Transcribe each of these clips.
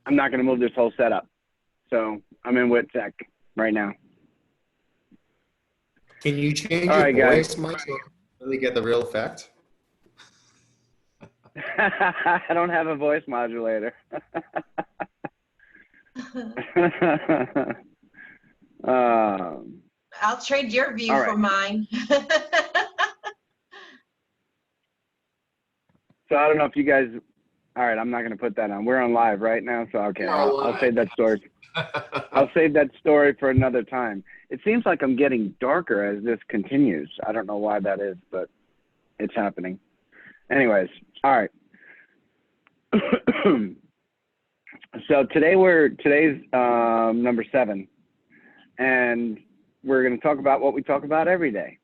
I'm not going to move this whole setup. So I'm in WITSEC right now. Can you change All your right, voice, guys. Mike, so you really get the real effect? I don't have a voice modulator. I'll trade your view all right. for mine. So I don't know if you guys, all right, I'm not going to put that on. We're on live right now, so okay, We're I'll save that story. alive. I'll save that story for another time. It seems like I'm getting darker as this continues. I don't know why that is, but it's happening. Anyways, all right. So today's number 7, and we're going to talk about what we talk about every day,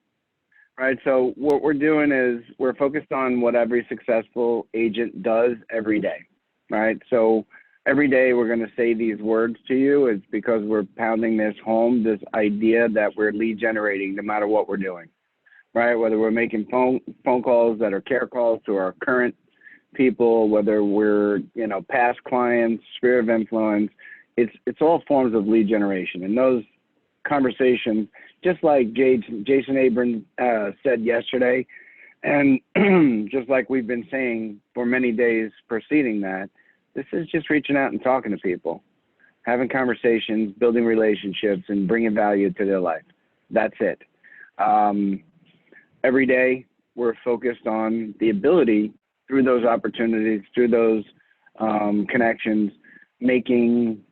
right? So what we're doing is we're focused on what every successful agent does every day, right? So every day we're going to say these words to you. It's because we're pounding this home, this idea that we're lead generating no matter what we're doing, right? Whether we're making phone calls that are care calls to our current people, whether we're, you know, past clients, sphere of influence, it's all forms of lead generation. And those conversations, just like Jason Abrams said yesterday, and just like we've been saying for many days preceding that, this is just reaching out and talking to people, having conversations, building relationships, and bringing value to their life. That's it. Every day, we're focused on the ability through those opportunities, through those connections, making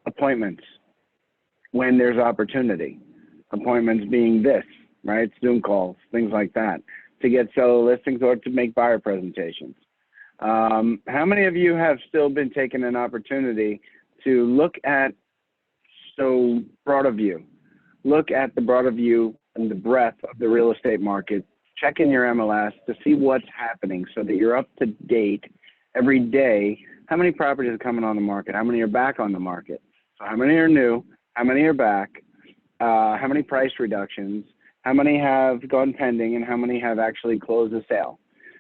appointments when there's opportunity. Appointments being this, right? Zoom calls, things like that, to get seller listings or to make buyer presentations. How many of you have still been taking an opportunity to look at broader view? Look at the broader view and the breadth of the real estate market. Check in your MLS to see what's happening so that you're up to date every day. How many properties are coming on the market? How many are back on the market? So how many are new? How many are back? How many price reductions? How many have gone pending? And how many have actually closed the sale?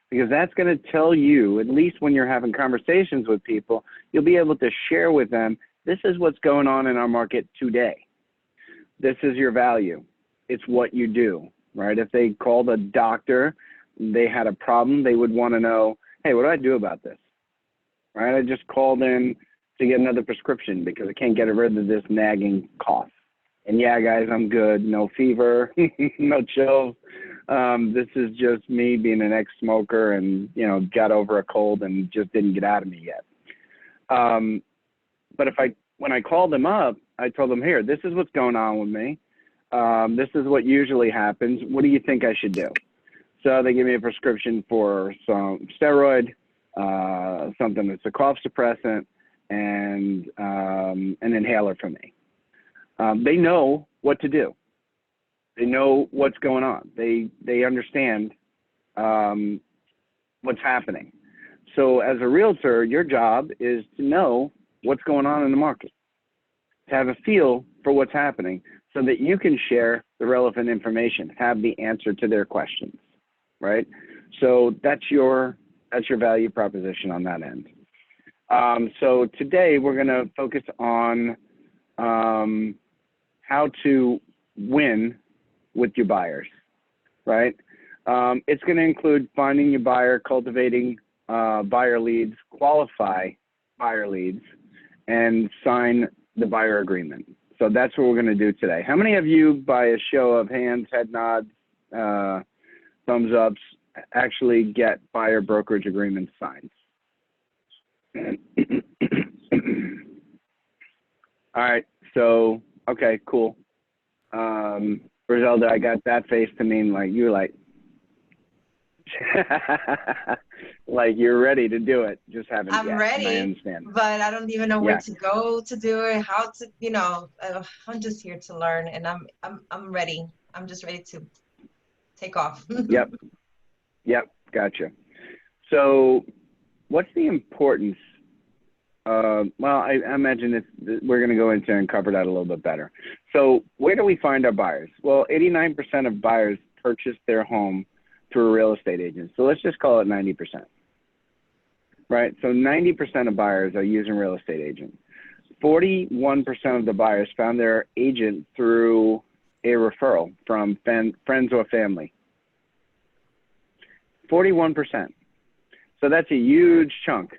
Because that's going to tell you, at least when you're having conversations with people, you'll be able to share with them, this is what's going on in our market today. This is your value. It's what you do, right? If they called a doctor, they had a problem, they would want to know, hey, what do I do about this? Right? I just called in to get another prescription because I can't get rid of this nagging cough. And yeah, guys, I'm good. No fever, no chills. This is just me being an ex-smoker and, you know, got over a cold and just didn't get out of me yet. But when I called them up, I told them, here, this is what's going on with me. This is what usually happens. What do you think I should do? So they give me a prescription for some steroid, something that's a cough suppressant, and an inhaler for me. They know what to do. They know what's going on. They understand what's happening. So as a realtor, your job is to know what's going on in the market, to have a feel for what's happening so that you can share the relevant information, have the answer to their questions, right? So that's your value proposition on that end. So today we're going to focus on how to win with your buyers, right? It's going to include finding your buyer, cultivating buyer leads, qualify buyer leads, and sign the buyer agreement. So that's what we're going to do today. How many of you, by a show of hands, head nods, thumbs ups, actually get buyer brokerage agreements signed? All right. So, okay, cool. Griselda, I got that face to mean like you're like, like you're ready to do it, just haven't yet. I'm ready, I understand. but I don't even know where to go to do it, how to, you know, I'm just here to learn, and I'm ready. I'm just ready to take off. Yep, gotcha. So what's the importance well, I imagine we're going to go into and cover that a little bit better. So where do we find our buyers? Well, 89% of buyers purchase their home through a real estate agent. So let's just call it 90%. right? So 90% of buyers are using real estate agent. 41% of the buyers found their agent through a referral from friends or family. 41%. So that's a huge chunk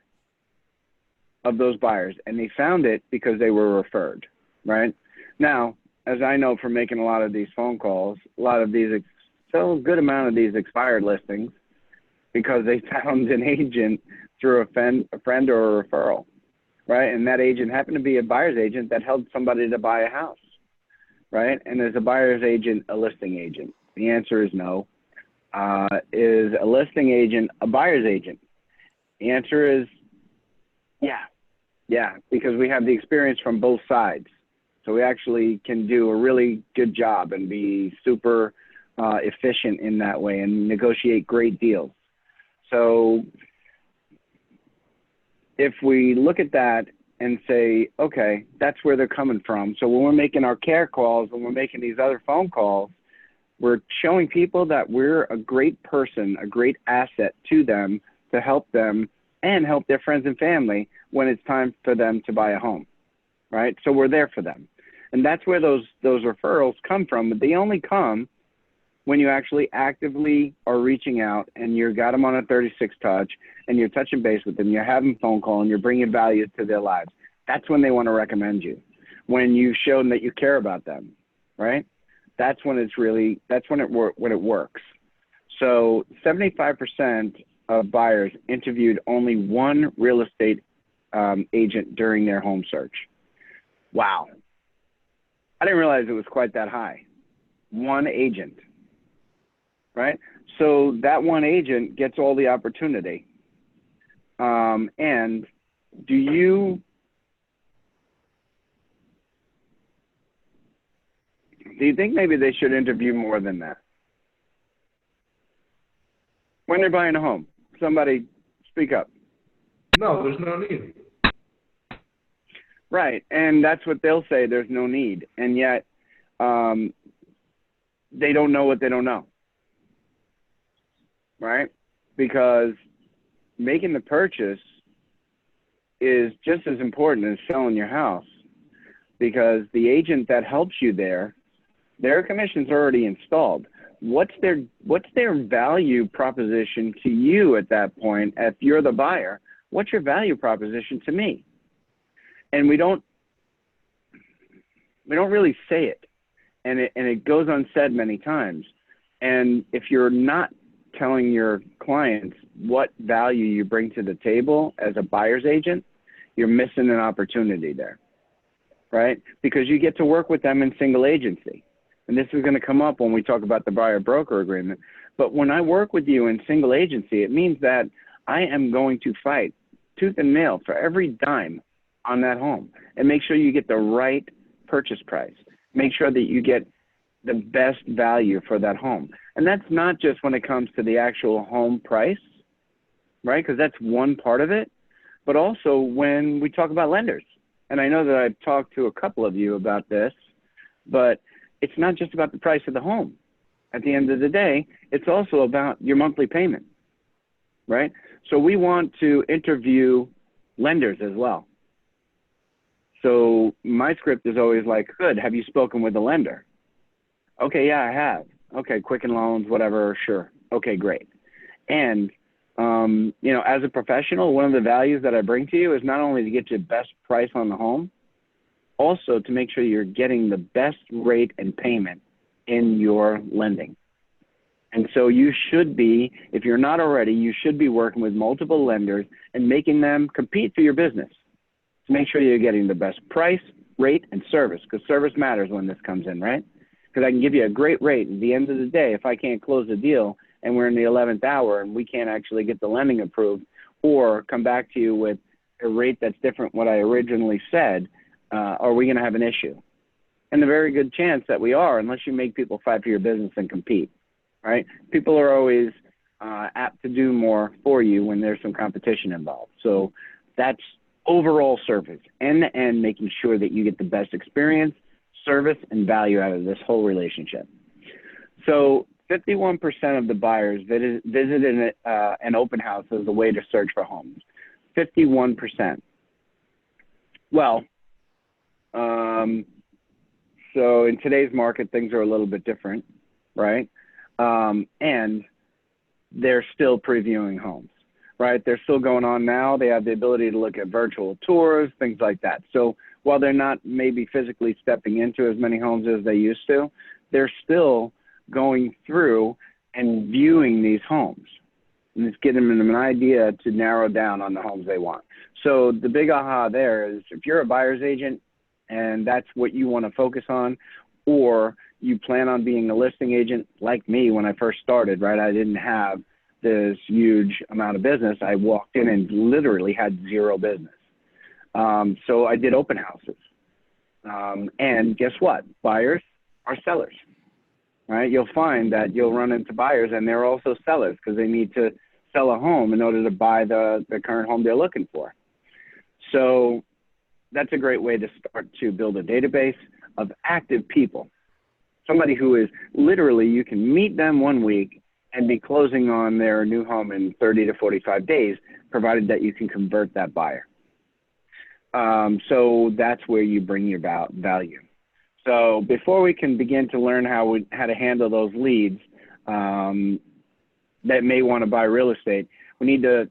of those buyers, and they found it because they were referred, right? Now, as I know from making a lot of these phone calls, a lot of these, so a good amount of these expired listings because they found an agent through a friend or a referral, right? And that agent happened to be a buyer's agent that helped somebody to buy a house, right? And is a buyer's agent a listing agent? The answer is no. Is a listing agent a buyer's agent? The answer is yeah, because we have the experience from both sides. So we actually can do a really good job and be super efficient in that way and negotiate great deals. So if we look at that and say, okay, that's where they're coming from. So when we're making our care calls, when we're making these other phone calls, we're showing people that we're a great person, a great asset to them to help them and help their friends and family when it's time for them to buy a home, right? So we're there for them. And that's where those referrals come from. But they only come when you actually actively are reaching out and you got them on a 36 touch and you're touching base with them, you're having phone call and you're bringing value to their lives. That's when they want to recommend you. When you've shown that you care about them, right? That's when it's really, that's when it works. So 75% of buyers interviewed only one real estate agent during their home search. Wow. I didn't realize it was quite that high. One agent, right? So that one agent gets all the opportunity. And do you think maybe they should interview more than that? When they're buying a home, somebody speak up. No, there's no need. Right, and that's what they'll say, there's no need. And yet they don't know what they don't know, right? Because making the purchase is just as important as selling your house, because the agent that helps you there, their commission's already installed. What's their value proposition to you at that point? If you're the buyer, what's your value proposition to me? And we don't really say it, and it goes unsaid many times. And if you're not telling your clients what value you bring to the table as a buyer's agent, you're missing an opportunity there, right? Because you get to work with them in single agency. And this is going to come up when we talk about the buyer-broker agreement. But when I work with you in single agency, it means that I am going to fight tooth and nail for every dime on that home and make sure you get the right purchase price. Make sure that you get the best value for that home. And that's not just when it comes to the actual home price, right? Because that's one part of it, but also when we talk about lenders. And I know that I've talked to a couple of you about this, but it's not just about the price of the home. At the end of the day, it's also about your monthly payment, right? So we want to interview lenders as well. So my script is always like, good, have you spoken with the lender? Okay, yeah, I have. Okay, Quicken Loans, whatever, sure. Okay, great. And, you know, as a professional, one of the values that I bring to you is not only to get you the best price on the home, also to make sure you're getting the best rate and payment in your lending. And so you should be, if you're not already, you should be working with multiple lenders and making them compete for your business to make sure you're getting the best price, rate, and service, because service matters when this comes in, right? Because I can give you a great rate. At the end of the day, if I can't close the deal and we're in the 11th hour and we can't actually get the lending approved or come back to you with a rate that's different what I originally said, are we going to have an issue? And a very good chance that we are, unless you make people fight for your business and compete, right? People are always apt to do more for you when there's some competition involved. So that's overall service, end-to-end, making sure that you get the best experience, service, and value out of this whole relationship. So 51% of the buyers visited an open house as a way to search for homes. 51%. Well, so in today's market, things are a little bit different, right? And they're still previewing homes, right? They're still going on now. They have the ability to look at virtual tours, things like that. So while they're not maybe physically stepping into as many homes as they used to, they're still going through and viewing these homes. And it's getting them an idea to narrow down on the homes they want. So the big aha there is if you're a buyer's agent and that's what you want to focus on, or you plan on being a listing agent like me when I first started, right? I didn't have this huge amount of business. I walked in and literally had zero business. So I did open houses. And guess what? Buyers are sellers, right? You'll find that you'll run into buyers and they're also sellers because they need to sell a home in order to buy the current home they're looking for. So that's a great way to start to build a database of active people. Somebody who is literally, you can meet them one week and be closing on their new home in 30 to 45 days, provided that you can convert that buyer. So that's where you bring your value. So before we can begin to learn how to handle those leads that may want to buy real estate, we need to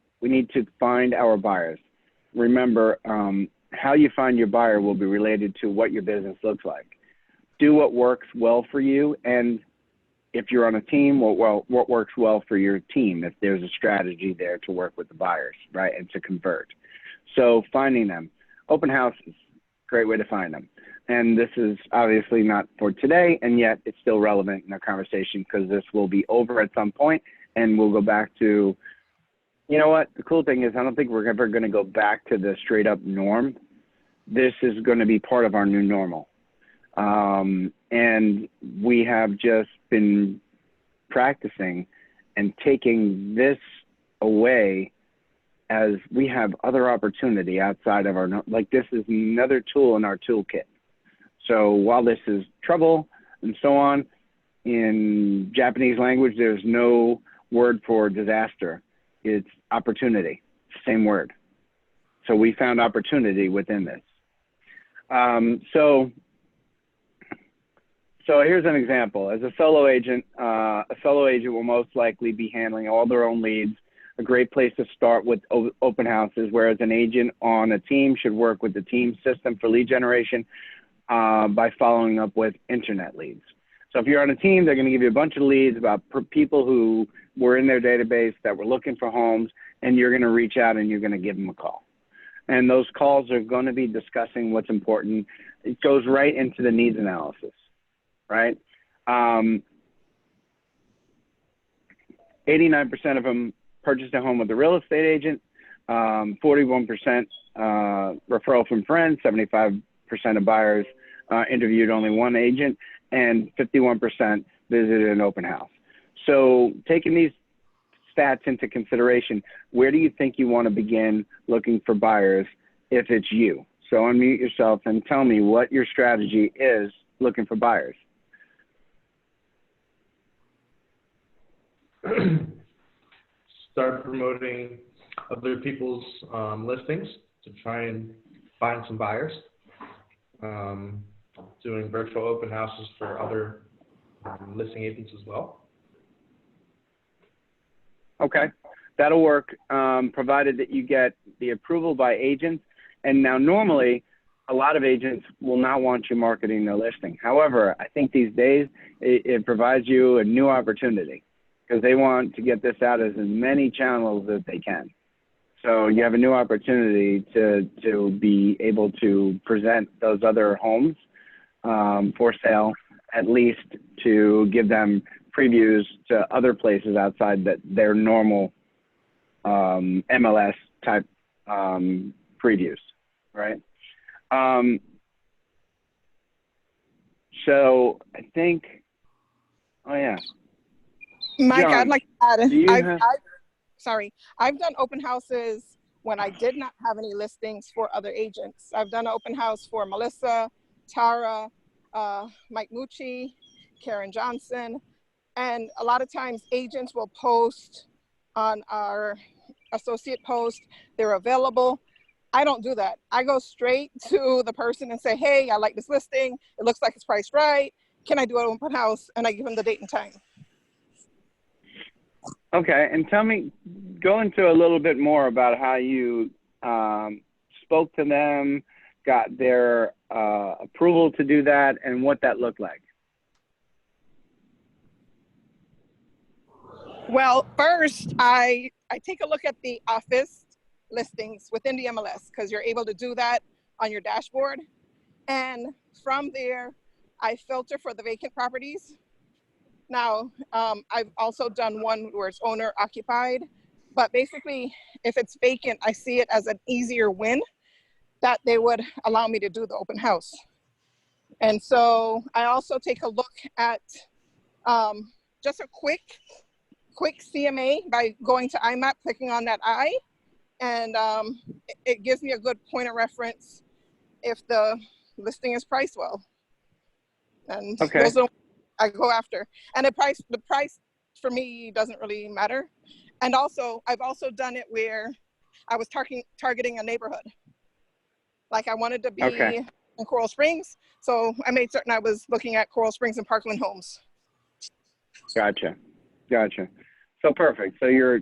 find our buyers. Remember, how you find your buyer will be related to what your business looks like. Do what works well for you, and if you're on a team, what works well for your team, if there's a strategy there to work with the buyers, right, and to convert. So finding them. Open houses, great way to find them. And this is obviously not for today, and yet it's still relevant in our conversation because this will be over at some point, and we'll go back to, you know what, the cool thing is I don't think we're ever going to go back to the straight up norm. This is going to be part of our new normal. And we have just been practicing and taking this away as we have other opportunity outside of our, like this is another tool in our toolkit. So while this is trouble and so on, in Japanese language, there's no word for disaster. It's opportunity, same word. So we found opportunity within this. So here's an example. As a solo agent will most likely be handling all their own leads. A great place to start with open houses, whereas an agent on a team should work with the team system for lead generation by following up with internet leads. So if you're on a team, they're going to give you a bunch of leads about people who were in their database that were looking for homes, and you're going to reach out and you're going to give them a call. And those calls are going to be discussing what's important. It goes right into the needs analysis, right? 89% of them purchased a home with a real estate agent, 41% referral from friends, 75% of buyers interviewed only one agent, and 51% visited an open house. So taking these stats into consideration, where do you think you want to begin looking for buyers if it's you? So unmute yourself and tell me what your strategy is looking for buyers. Start promoting other people's listings to try and find some buyers. Doing virtual open houses for other listing agents as well. Okay, that'll work, provided that you get the approval by agents. And now normally, a lot of agents will not want you marketing their listing. However, I think these days, it provides you a new opportunity because they want to get this out as many channels as they can. So you have a new opportunity to be able to present those other homes for sale, at least to give them previews to other places outside their normal MLS type previews, right? So I think, oh yeah. Mike, John, I'd like to add, I've done open houses when I did not have any listings for other agents. I've done an open house for Melissa, Tara, Mike Mucci, Karen Johnson, and a lot of times agents will post on our associate post, they're available. I don't do that. I go straight to the person and say, hey, I like this listing. It looks like it's priced right. Can I do an open house? And I give them the date and time. Okay, and tell me, go into a little bit more about how you spoke to them, got their approval to do that, and what that looked like. Well, first, I take a look at the office listings within the MLS, because you're able to do that on your dashboard. And from there, I filter for the vacant properties. Now, I've also done one where it's owner occupied, but basically, if it's vacant, I see it as an easier win that they would allow me to do the open house. And so I also take a look at just a quick CMA by going to IMAP, clicking on that I, and it gives me a good point of reference if the listing is priced well. And Okay. those are I go after. And the price for me doesn't really matter. And also, I've also done it where I was targeting a neighborhood. Like I wanted to be in Coral Springs, so I made certain I was looking at Coral Springs and Parkland homes. Gotcha. So perfect. So you're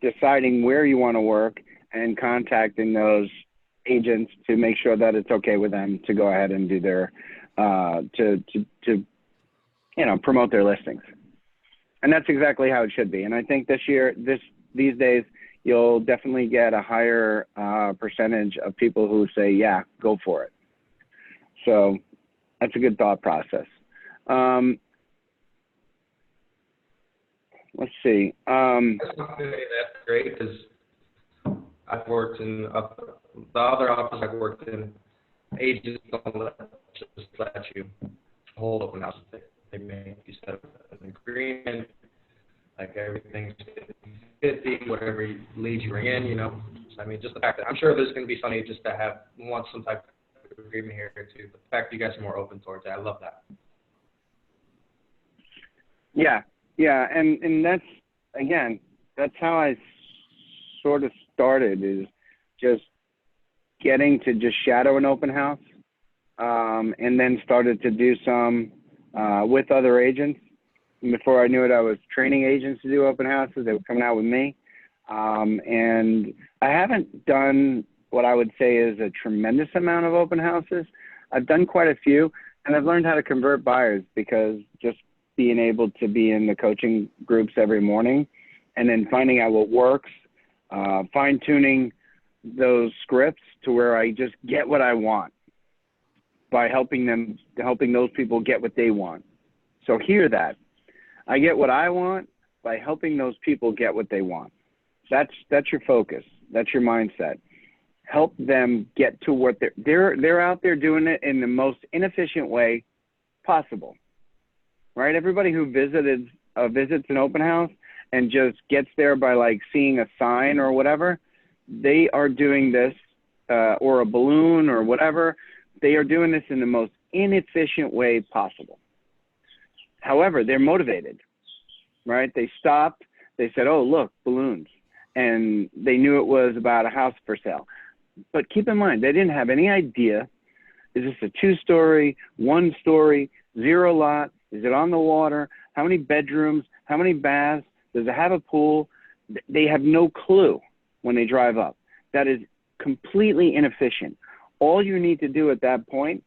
deciding where you want to work and contacting those agents to make sure that it's okay with them to go ahead and do their to promote their listings. And that's exactly how it should be. And I think these days, you'll definitely get a higher percentage of people who say, yeah, go for it. So that's a good thought process. Let's see. That's great, because I've worked in the other office I've worked in, agents don't just let you hold open houses. They make you set up an agreement, like everything's 50, whatever leads you bring in, So, I mean, just the fact that I'm sure there's going to be some agents that want some type of agreement here too. But the fact that you guys are more open towards it, I love that. Yeah, and that's how I sort of started, is just getting to just shadow an open house, and then started to do some with other agents. And before I knew it, I was training agents to do open houses. They were coming out with me, and I haven't done what I would say is a tremendous amount of open houses. I've done quite a few, and I've learned how to convert buyers, because just being able to be in the coaching groups every morning and then finding out what works, fine-tuning those scripts to where I just get what I want by helping those people get what they want. So hear that. I get what I want by helping those people get what they want. That's your focus. That's your mindset. Help them get to what they're out there doing it in the most inefficient way possible. Right? Everybody who visits an open house and just gets there by like seeing a sign or whatever, they are doing this, or a balloon or whatever. They are doing this in the most inefficient way possible. However, they're motivated, right? They stopped. They said, oh, look, balloons. And they knew it was about a house for sale. But keep in mind, they didn't have any idea. Is this a 2-story, 1-story, 0 lot? Is it on the water? How many bedrooms? How many baths? Does it have a pool? They have no clue when they drive up. That is completely inefficient. All you need to do at that point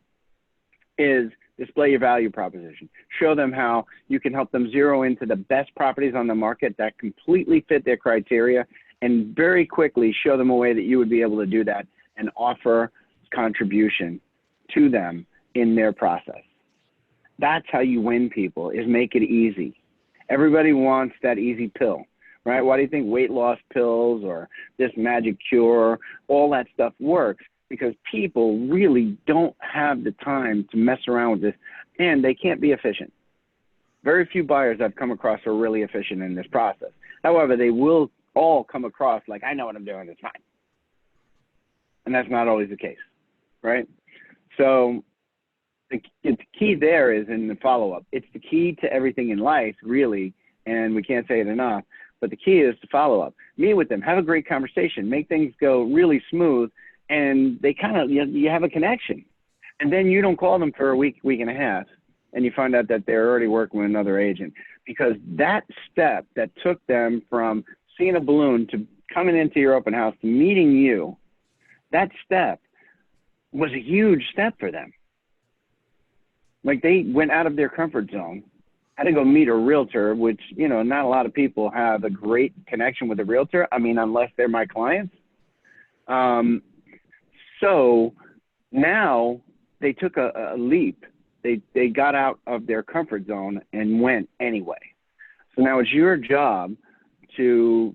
is display your value proposition. Show them how you can help them zero into the best properties on the market that completely fit their criteria, and very quickly show them a way that you would be able to do that and offer contribution to them in their process. That's how you win people, is make it easy. Everybody wants that easy pill, right? Why do you think weight loss pills or this magic cure, all that stuff works? Because people really don't have the time to mess around with this, and they can't be efficient. Very few buyers I've come across are really efficient in this process. However, they will all come across like, I know what I'm doing, it's fine. And that's not always the case, right? So the key there is in the follow-up. It's the key to everything in life, really, and we can't say it enough, But the key is to follow up, meet with them, have a great conversation, make things go really smooth, and they kind of, you have a connection. And then you don't call them for a week, week and a half, and you find out that they're already working with another agent, because that step that took them from seeing a balloon to coming into your open house to meeting you, that step was a huge step for them. Like, they went out of their comfort zone, had to go meet a realtor, which, you know, not a lot of people have a great connection with a realtor. I mean, unless they're my clients. So now they took a leap. They got out of their comfort zone and went anyway. So now it's your job to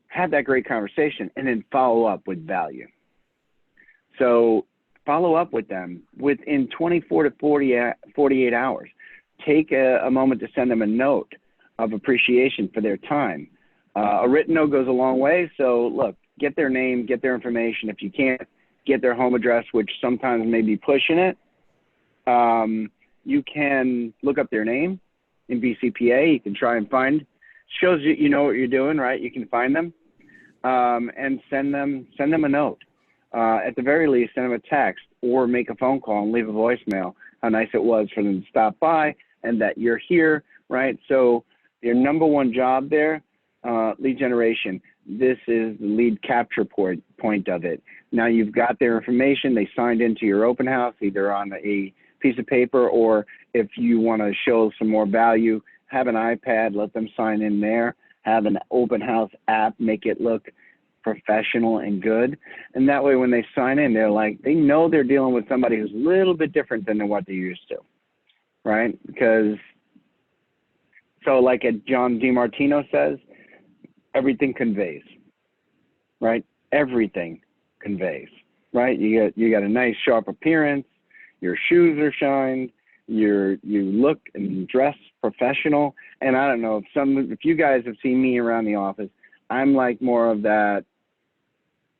have that great conversation and then follow up with value. So follow up with them within 24 to 48 hours. Take a moment to send them a note of appreciation for their time. A written note goes a long way. So look, get their name, get their information. If you can't get their home address, which sometimes may be pushing it, you can look up their name in BCPA. You can try and find, shows you know what you're doing, right? You can find them and send them a note. At the very least, send them a text or make a phone call and leave a voicemail. How nice it was for them to stop by and that you're here, right? So your number one job there, lead generation. This is the lead capture point of it. Now you've got their information. They signed into your open house, either on a piece of paper, or if you want to show some more value, have an iPad, let them sign in there, have an open house app, make it look professional and good. And that way, when they sign in, they're like, they know they're dealing with somebody who's a little bit different than what they're used to, right? Because, so like John DiMartino says, everything conveys, right? Everything conveys, right? You got a nice sharp appearance, your shoes are shined, you look and dress professional. And I don't know if you guys have seen me around the office, I'm like more of that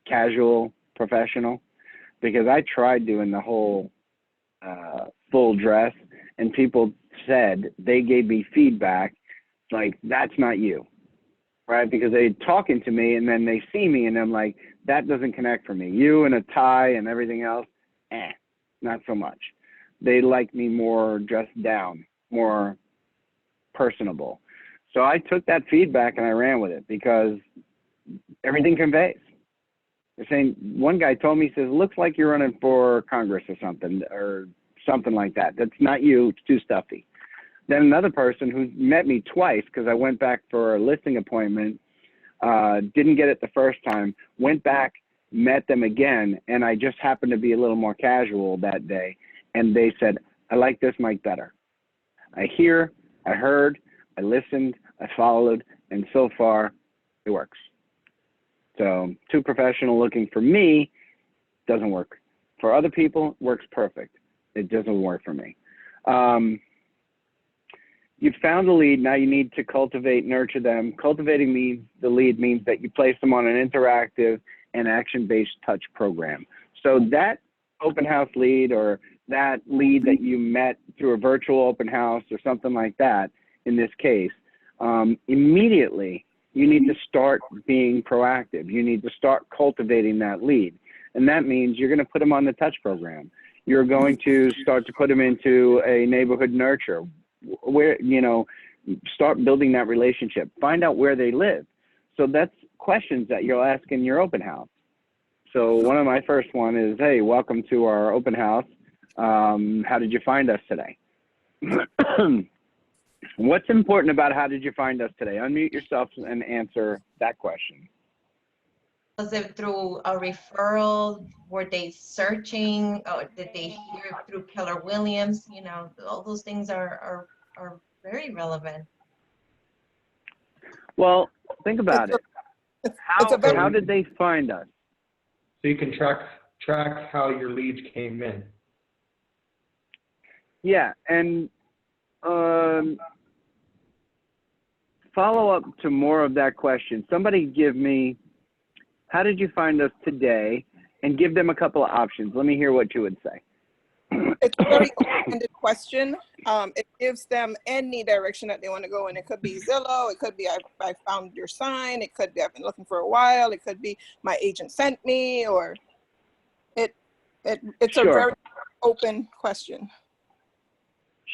casual professional, because I tried doing the whole full dress, and people said, they gave me feedback like, that's not you, right? Because they're talking to me and then they see me and I'm like, that doesn't connect for me. You in a tie and everything else, not so much. They like me more dressed down, more personable. So I took that feedback and I ran with it, because everything conveys. They're saying, one guy told me, he says, looks like you're running for Congress or something like that. That's not you, it's too stuffy. Then another person who met me twice, because I went back for a listing appointment, didn't get it the first time, went back, met them again, and I just happened to be a little more casual that day. And they said, I like this mic better. I heard, I listened, I followed, and so far it works. So too professional looking for me doesn't work. For other people, it works perfect. It doesn't work for me. You've found the lead. Now you need to cultivate, nurture them. Cultivating the lead means that you place them on an interactive and action-based touch program. So that open house lead, or that lead that you met through a virtual open house or something like that, in this case, immediately you need to start being proactive. You need to start cultivating that lead. And that means you're going to put them on the touch program. You're going to start to put them into a neighborhood nurture, where, you know, start building that relationship. Find out where they live. So that's questions that you'll ask in your open house. So one of my first one is, hey, welcome to our open house. How did you find us today? What's important about how did you find us today? Unmute yourself and answer that question. Was it through a referral? Were they searching? Or did they hear through Keller Williams? You know, all those things are very relevant. Well, think about it. How did they find us? So you can track how your leads came in. Yeah, and follow up to more of that question. Somebody give me, how did you find us today? And give them a couple of options. Let me hear what you would say. it's a very open-ended question. It gives them any direction that they want to go in. It could be Zillow. It could be I found your sign. It could be I've been looking for a while. It could be my agent sent me, or it's Sure. a very open question.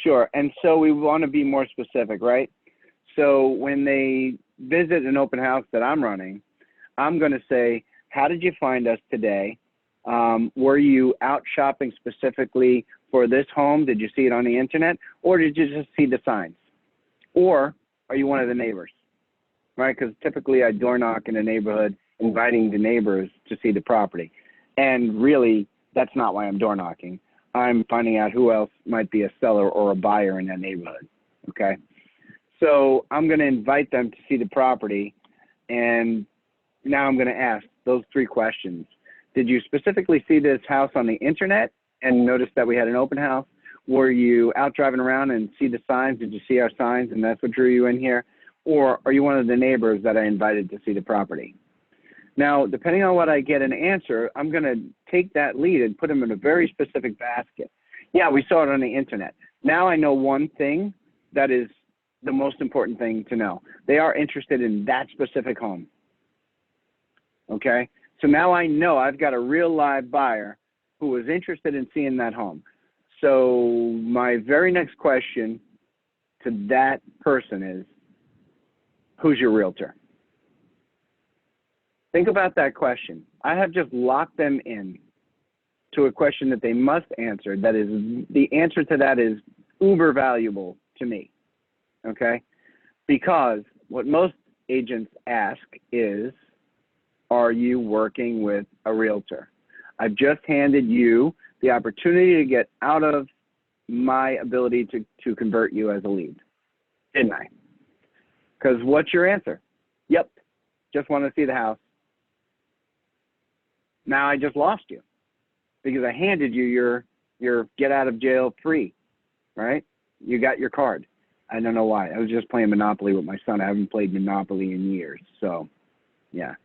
Sure. And so we want to be more specific, right? So when they visit an open house that I'm running, I'm going to say, how did you find us today? Were you out shopping specifically for this home? Did you see it on the internet? Or did you just see the signs? Or are you one of the neighbors? Right? Because typically I door knock in a neighborhood, inviting the neighbors to see the property. And really, that's not why I'm door knocking. I'm finding out who else might be a seller or a buyer in that neighborhood. Okay? So I'm going to invite them to see the property, and now I'm going to ask those 3 questions. Did you specifically see this house on the internet and notice that we had an open house? Were you out driving around and see the signs? Did you see our signs and that's what drew you in here? Or are you one of the neighbors that I invited to see the property? Now, depending on what I get an answer, I'm going to take that lead and put them in a very specific basket. Yeah, we saw it on the internet. Now I know one thing that is the most important thing to know. They are interested in that specific home. Okay? So now I know I've got a real live buyer who is interested in seeing that home. So my very next question to that person is, who's your realtor? Think about that question. I have just locked them in to a question that they must answer. That is, the answer to that is uber valuable to me. Okay? Because what most agents ask is, are you working with a realtor? I've just handed you the opportunity to get out of my ability to convert you as a lead, didn't I? Because what's your answer? Yep, just want to see the house. Now I just lost you because I handed you your get out of jail free, right? You got your card. I don't know why. I was just playing Monopoly with my son. I haven't played Monopoly in years. So, yeah.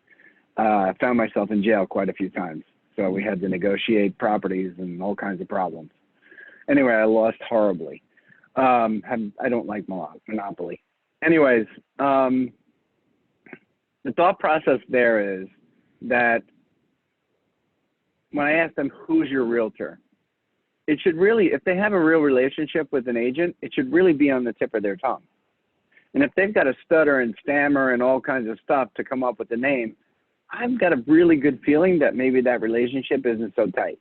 I found myself in jail quite a few times. So we had to negotiate properties and all kinds of problems. Anyway, I lost horribly. I don't like Monopoly. Anyways, the thought process there is that when I ask them, who's your realtor? It should really, if they have a real relationship with an agent, it should really be on the tip of their tongue. And if they've got to stutter and stammer and all kinds of stuff to come up with the name, I've got a really good feeling that maybe that relationship isn't so tight.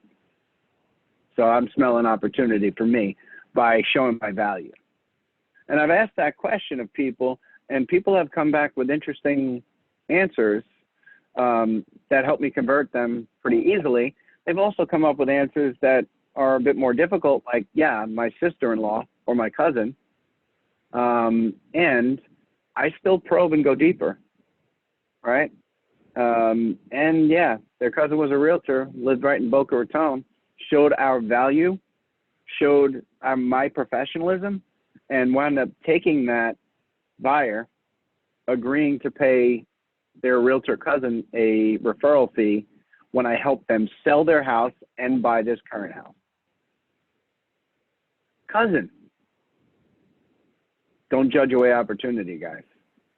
So I'm smelling opportunity for me by showing my value. And I've asked that question of people, and people have come back with interesting answers that help me convert them pretty easily. They've also come up with answers that are a bit more difficult, like, yeah, my sister-in-law or my cousin. And I still probe and go deeper, right? And yeah, their cousin was a realtor, lived right in Boca Raton, showed our value, showed my professionalism, and wound up taking that buyer, agreeing to pay their realtor cousin a referral fee when I helped them sell their house and buy this current house. Cousin. Don't judge away opportunity, guys.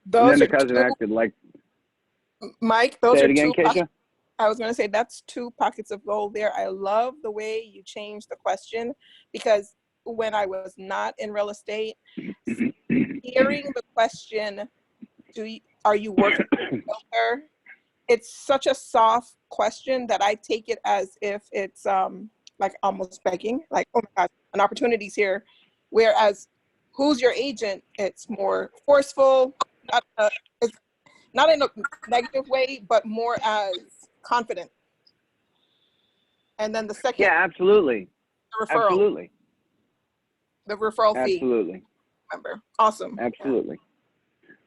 Those and then the are cousin two, acted like, Mike, those say are it again, two. Keisha? I was going to say that's 2 pockets of gold there. I love the way you changed the question, because when I was not in real estate, hearing the question, are you working with a realtor? It's such a soft question that I take it as if it's like almost begging, like, oh my gosh, an opportunity's here. Whereas, who's your agent? It's more forceful, it's not in a negative way, but more as confident. And then the second, Yeah, absolutely. the referral, Absolutely. the referral fee. Absolutely. Remember, awesome. Absolutely.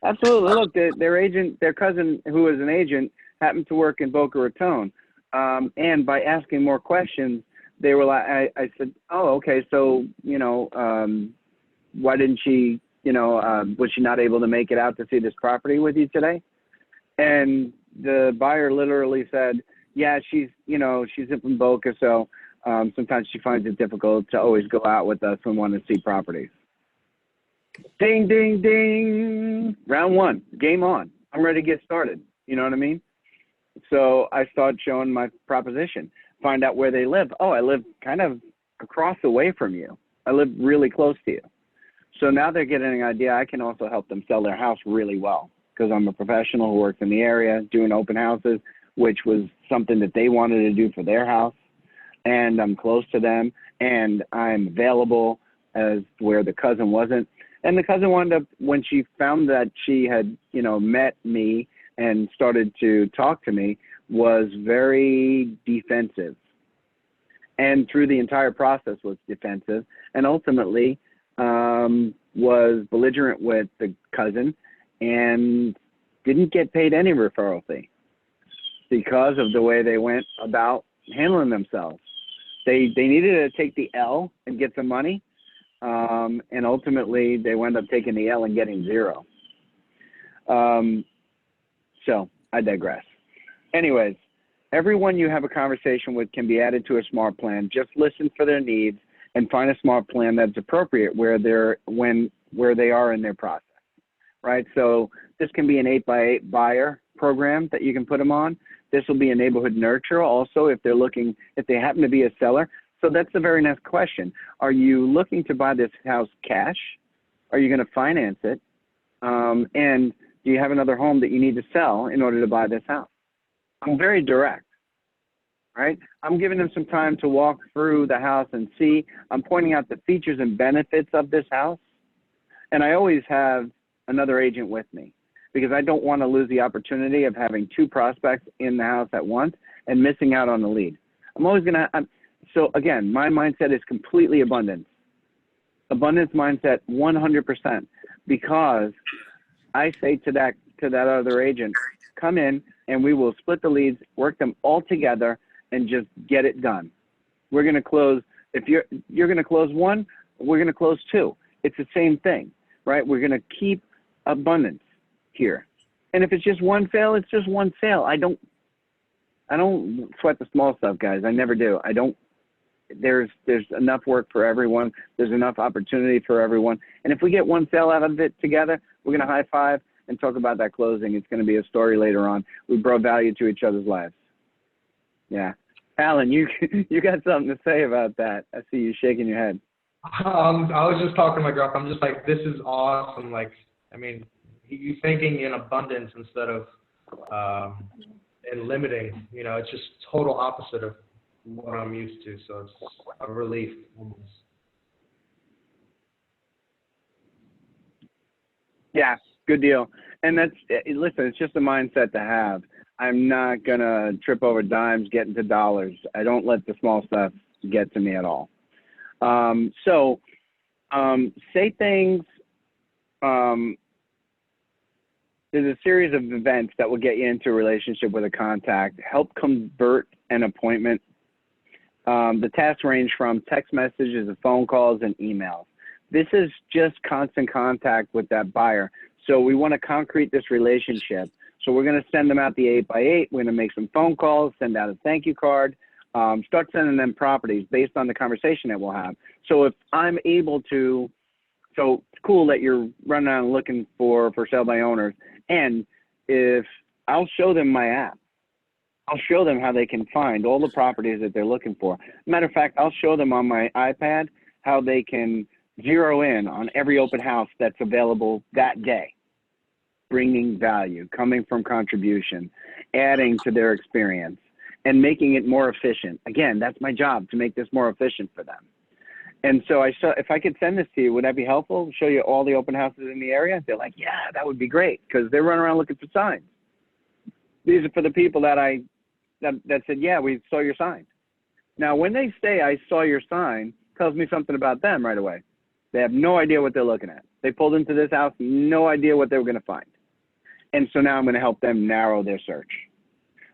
Absolutely. Look, their agent, their cousin, who is an agent, happened to work in Boca Raton. And by asking more questions, they were like, I said, oh, okay, so, you know, why didn't she, you know, was she not able to make it out to see this property with you today? And the buyer literally said, yeah, she's, you know, she's in Boca, so Sometimes she finds it difficult to always go out with us and want to see properties. Ding, ding, ding. Round one, game on. I'm ready to get started. You know what I mean? So I start showing my proposition, find out where they live. Oh, I live kind of across the way from you. I live really close to you. So now they're getting an idea. I can also help them sell their house really well because I'm a professional who works in the area doing open houses, which was something that they wanted to do for their house. And I'm close to them and I'm available as where the cousin wasn't. And the cousin wound up, when she found that she had, met me and started to talk to me, was very defensive. And through the entire process was defensive, and ultimately was belligerent with the cousin and didn't get paid any referral fee because of the way they went about handling themselves. They needed to take the L and get some money, and ultimately they wound up taking the L and getting zero. So I digress. Anyways, everyone you have a conversation with can be added to a SMART plan. Just listen for their needs and find a SMART plan that's appropriate where they are in their process, right? So this can be an 8x8 buyer program that you can put them on. This will be a neighborhood nurture also if they happen to be a seller. So that's the very next question. Are you looking to buy this house cash? Are you going to finance it? And do you have another home that you need to sell in order to buy this house? I'm very direct, right? I'm giving them some time to walk through the house and see. I'm pointing out the features and benefits of this house. And I always have another agent with me because I don't want to lose the opportunity of having two prospects in the house at once and missing out on the lead. I'm always going to, so again, my mindset is completely abundance. Abundance mindset 100%, because I say to that other agent, come in and we will split the leads, work them all together and just get it done. We're going to close, if you're going to close one, we're going to close two. It's the same thing, right? We're going to keep abundance here. And if it's just one sale, it's just one sale. I don't sweat the small stuff, guys. I never do. There's enough work for everyone. There's enough opportunity for everyone. And if we get one sale out of it together, we're going to high five and talk about that closing. It's going to be a story later on. We brought value to each other's lives. Yeah. Alan, you got something to say about that. I see you shaking your head. I was just talking to my girlfriend. I'm just like, this is awesome. Like, I mean, you thinking in abundance instead of in limiting. It's just total opposite of what I'm used to. So it's a relief almost. Yeah, good deal. And listen, it's just a mindset to have. I'm not going to trip over dimes, get into dollars. I don't let the small stuff get to me at all. Say things. There's a series of events that will get you into a relationship with a contact, help convert an appointment. The tasks range from text messages to phone calls and emails. This is just constant contact with that buyer. So we want to concrete this relationship. So we're going to send them out the 8x8. We're going to make some phone calls, send out a thank you card, start sending them properties based on the conversation that we'll have. So if I'm able to, so it's cool that you're running around looking for sale by owners. And if I'll show them my app, I'll show them how they can find all the properties that they're looking for. Matter of fact, I'll show them on my iPad how they can zero in on every open house that's available that day, bringing value, coming from contribution, adding to their experience, and making it more efficient. Again, that's my job, to make this more efficient for them. And so if I could send this to you, would that be helpful? Show you all the open houses in the area? They're like, yeah, that would be great, because they're running around looking for signs. These are for the people that said, yeah, we saw your sign. Now, when they say I saw your sign, tells me something about them right away. They have no idea what they're looking at. They pulled into this house, no idea what they were going to find. And so now I'm going to help them narrow their search.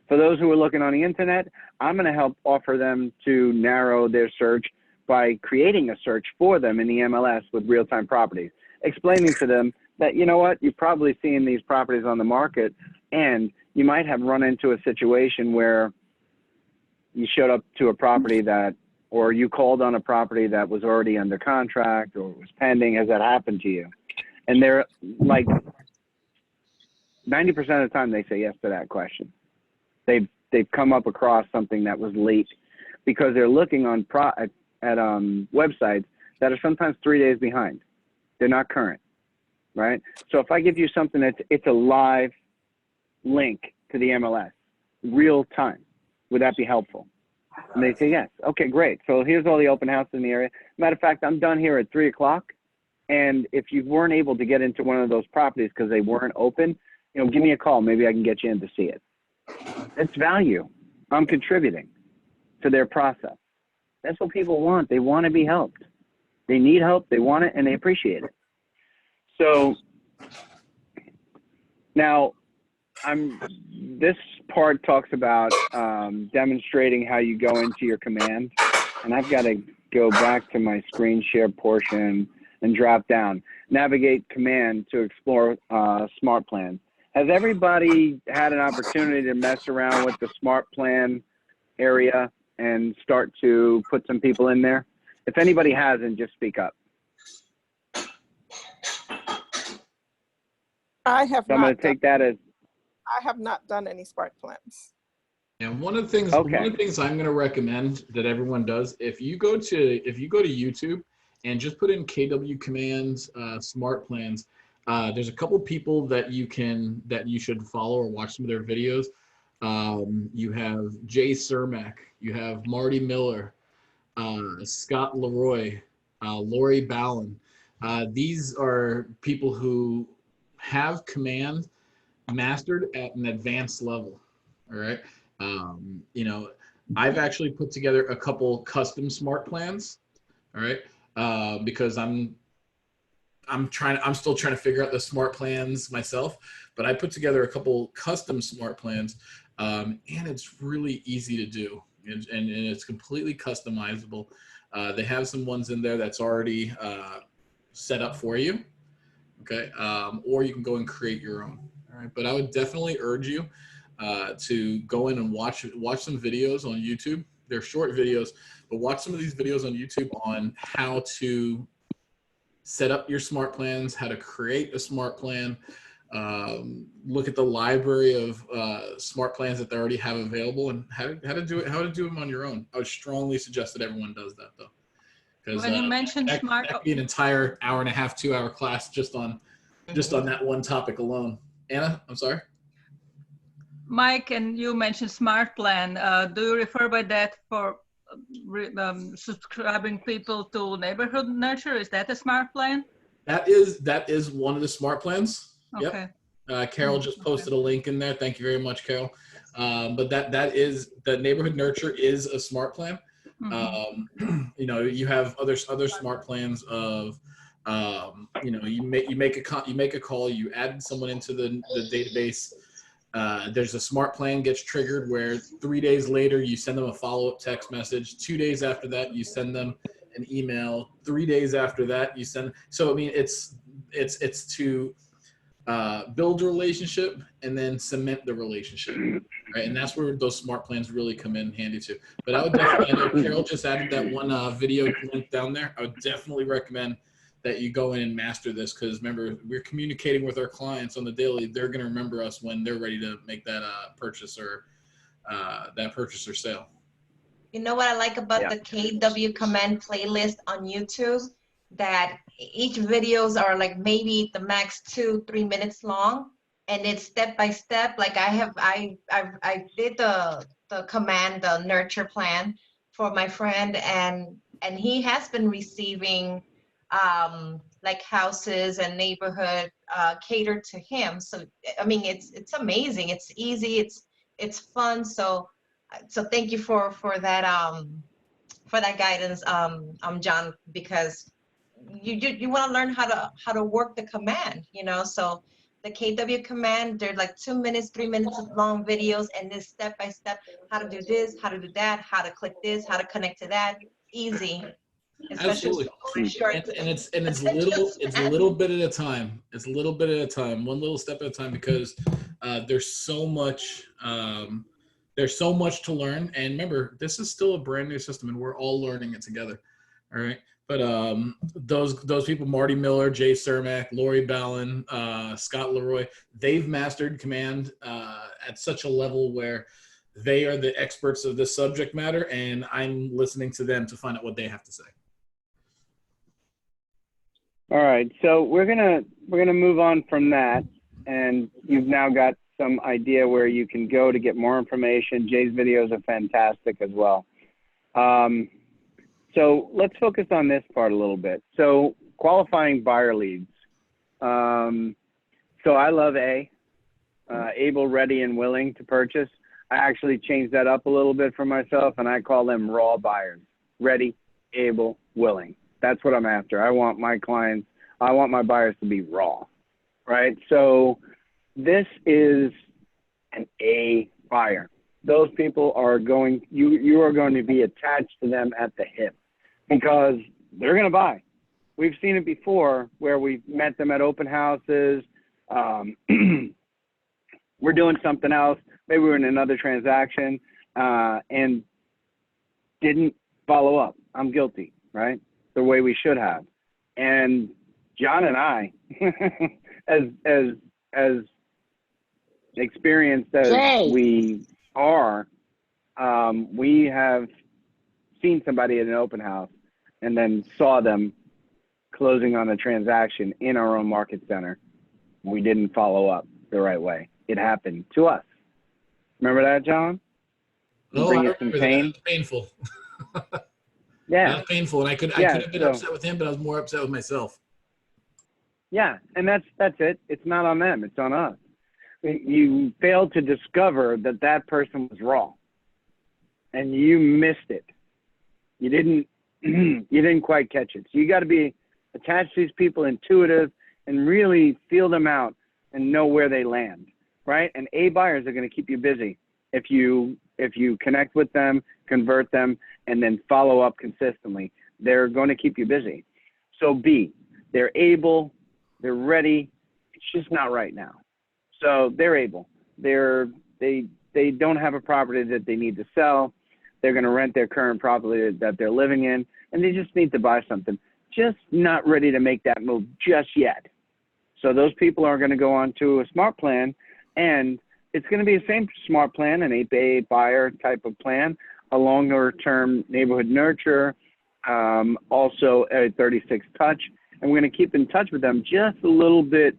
For those who are looking on the internet, I'm going to help offer them to narrow their search by creating a search for them in the MLS with real-time properties, explaining to them that, you know what, you've probably seen these properties on the market, and you might have run into a situation where you showed up to a property that or you called on a property that was already under contract or was pending. Has that happened to you? And they're like 90% of the time they say yes to that question. They've come up across something that was late because they're looking on websites that are sometimes 3 days behind. They're not current, right? So if I give you something it's a live link to the MLS, real time, would that be helpful? And they say yes. Okay, great. So here's all the open houses in the area. Matter of fact, I'm done here at 3 o'clock. And if you weren't able to get into one of those properties because they weren't open, give me a call. Maybe I can get you in to see it. It's value. I'm contributing to their process. That's what people want. They want to be helped. They need help. They want it, and they appreciate it. So now, this part talks about demonstrating how you go into your command, and I've got to go back to my screen share portion and drop down. Navigate command to explore smart plans. Has everybody had an opportunity to mess around with the smart plan area and start to put some people in there? If anybody hasn't, just speak up. I have So I'm going to take that as. I have not done any smart plans. And one of the things, Okay. one of the things I'm going to recommend that everyone does, if you go to YouTube and just put in KW commands, smart plans, there's a couple people that you should follow or watch some of their videos. You have Jay Cermak, you have Marty Miller, Scott Leroy, Lori Ballin. These are people who have command mastered at an advanced level. All right. I've actually put together a couple custom smart plans. All right. Because I'm still trying to figure out the smart plans myself, but I put together a couple custom smart plans, and it's really easy to do, and it's completely customizable. They have some ones in there that's already set up for you, okay, or you can go and create your own. All right, but I would definitely urge you to go in and watch some videos on YouTube. They're short videos, but watch some of these videos on YouTube on how to set up your smart plans, how to create a smart plan, look at the library of smart plans that they already have available, and how to do them on your own. I would strongly suggest that everyone does that, though, because When you mentioned that could be an entire hour and a half, 2 hour class just on that one topic alone. Anna, I'm sorry. Mike, and you mentioned smart plan. Do you refer by that for subscribing people to neighborhood nurture? Is that a smart plan? That is one of the smart plans. Okay. Yep. Carol just posted a link in there. Thank you very much, Carol. But that is, the neighborhood nurture is a smart plan. You have other smart plans of you make a call, you add someone into the database. There's a smart plan gets triggered where 3 days later you send them a follow-up text message. 2 days after that you send them an email. 3 days after that you send. So I mean, it's to build a relationship and then cement the relationship, right? And that's where those smart plans really come in handy too. But I would definitely, I know Carol just added that one video link down there. I would definitely recommend that you go in and master this, because remember, we're communicating with our clients on the daily. They're going to remember us when they're ready to make that purchase or sale. You know what I like about the KW command playlist on YouTube? That each videos are like maybe the max 2-3 minutes long, and it's step by step. Like I did the command, the nurture plan for my friend, and he has been receiving like houses and neighborhood catered to him. So I mean, it's amazing. It's easy. It's fun. So thank you for that guidance, John, because you want to learn how to work the command, so the KW command, they're like 2 minutes, 3 minutes long videos, and this step by step, how to do this, how to do that, how to click this, how to connect to that. Easy. Absolutely. And it's a little bit at a time. It's a little bit at a time, one little step at a time, because there's so much there's so much to learn. And remember, this is still a brand new system, and we're all learning it together. All right. But those people, Marty Miller, Jay Cermak, Lori Ballin, Scott Leroy, they've mastered command at such a level where they are the experts of this subject matter, and I'm listening to them to find out what they have to say. All right, so we're gonna move on from that, and you've now got some idea where you can go to get more information. Jay's videos are fantastic as well. So let's focus on this part a little bit. So qualifying buyer leads. So I love able, ready, and willing to purchase. I actually changed that up a little bit for myself, and I call them raw buyers. Ready, able, willing. That's what I'm after. I want my buyers to be raw, right? So this is an A buyer. Those people are going, you are going to be attached to them at the hip because they're going to buy. We've seen it before where we've met them at open houses. We're doing something else. Maybe we're in another transaction and didn't follow up. I'm guilty, right? The way we should have. And John and I, as experienced as we are, we have seen somebody at an open house and then saw them closing on a transaction in our own market center. We didn't follow up the right way. It happened to us. Remember that, John? Oh, I remember that. It was painful. Yeah. That was painful, and I could have been upset with him, but I was more upset with myself. Yeah, and that's it. It's not on them. It's on us. You failed to discover that person was wrong, and you missed it. You didn't quite catch it. So you got to be attached to these people, intuitive, and really feel them out and know where they land, right? And A buyers are going to keep you busy if you connect with them, convert them, and then follow up consistently. They're going to keep you busy. So B, they're able, they're ready. It's just not right now. So they're able. They don't have a property that they need to sell. They're going to rent their current property that they're living in, and they just need to buy something. Just not ready to make that move just yet. So those people are going to go on to a smart plan, and it's going to be the same smart plan, an 8 buyer type of plan, a longer-term neighborhood nurture, also a 36 touch, and we're going to keep in touch with them just a little bit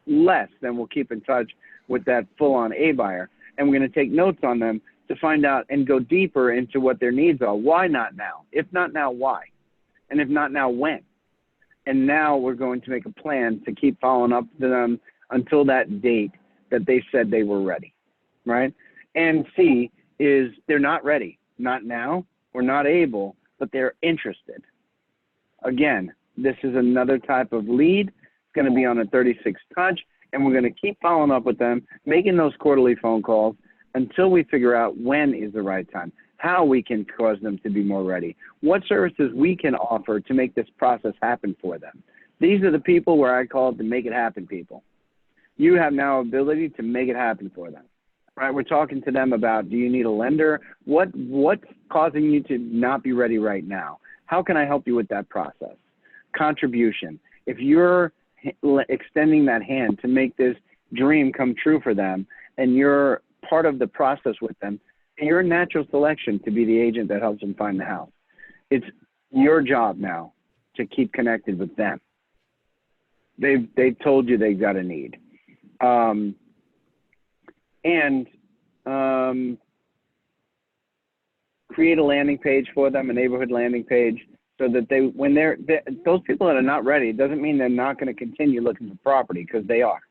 less than we'll keep in touch with that full-on A buyer. And we're going to take notes on them to find out and go deeper into what their needs are. Why not now? If not now, why? And if not now, when? And now we're going to make a plan to keep following up to them until that date that they said they were ready, right? And C is they're not ready, not now, or not able, but they're interested. Again, this is another type of lead. It's going to be on a 36 touch, and we're going to keep following up with them, making those quarterly phone calls until we figure out when is the right time, how we can cause them to be more ready, what services we can offer to make this process happen for them. These are the people where I call it the make it happen people. You have now ability to make it happen for them, right? We're talking to them about, do you need a lender? What's causing you to not be ready right now? How can I help you with that process? Contribution. If you're extending that hand to make this dream come true for them, and you're part of the process with them, you're a natural selection to be the agent that helps them find the house. It's your job now to keep connected with them. They've told you they've got a need. Create a landing page for them, a neighborhood landing page, so that those people that are not ready, it doesn't mean they're not going to continue looking for property, because they are.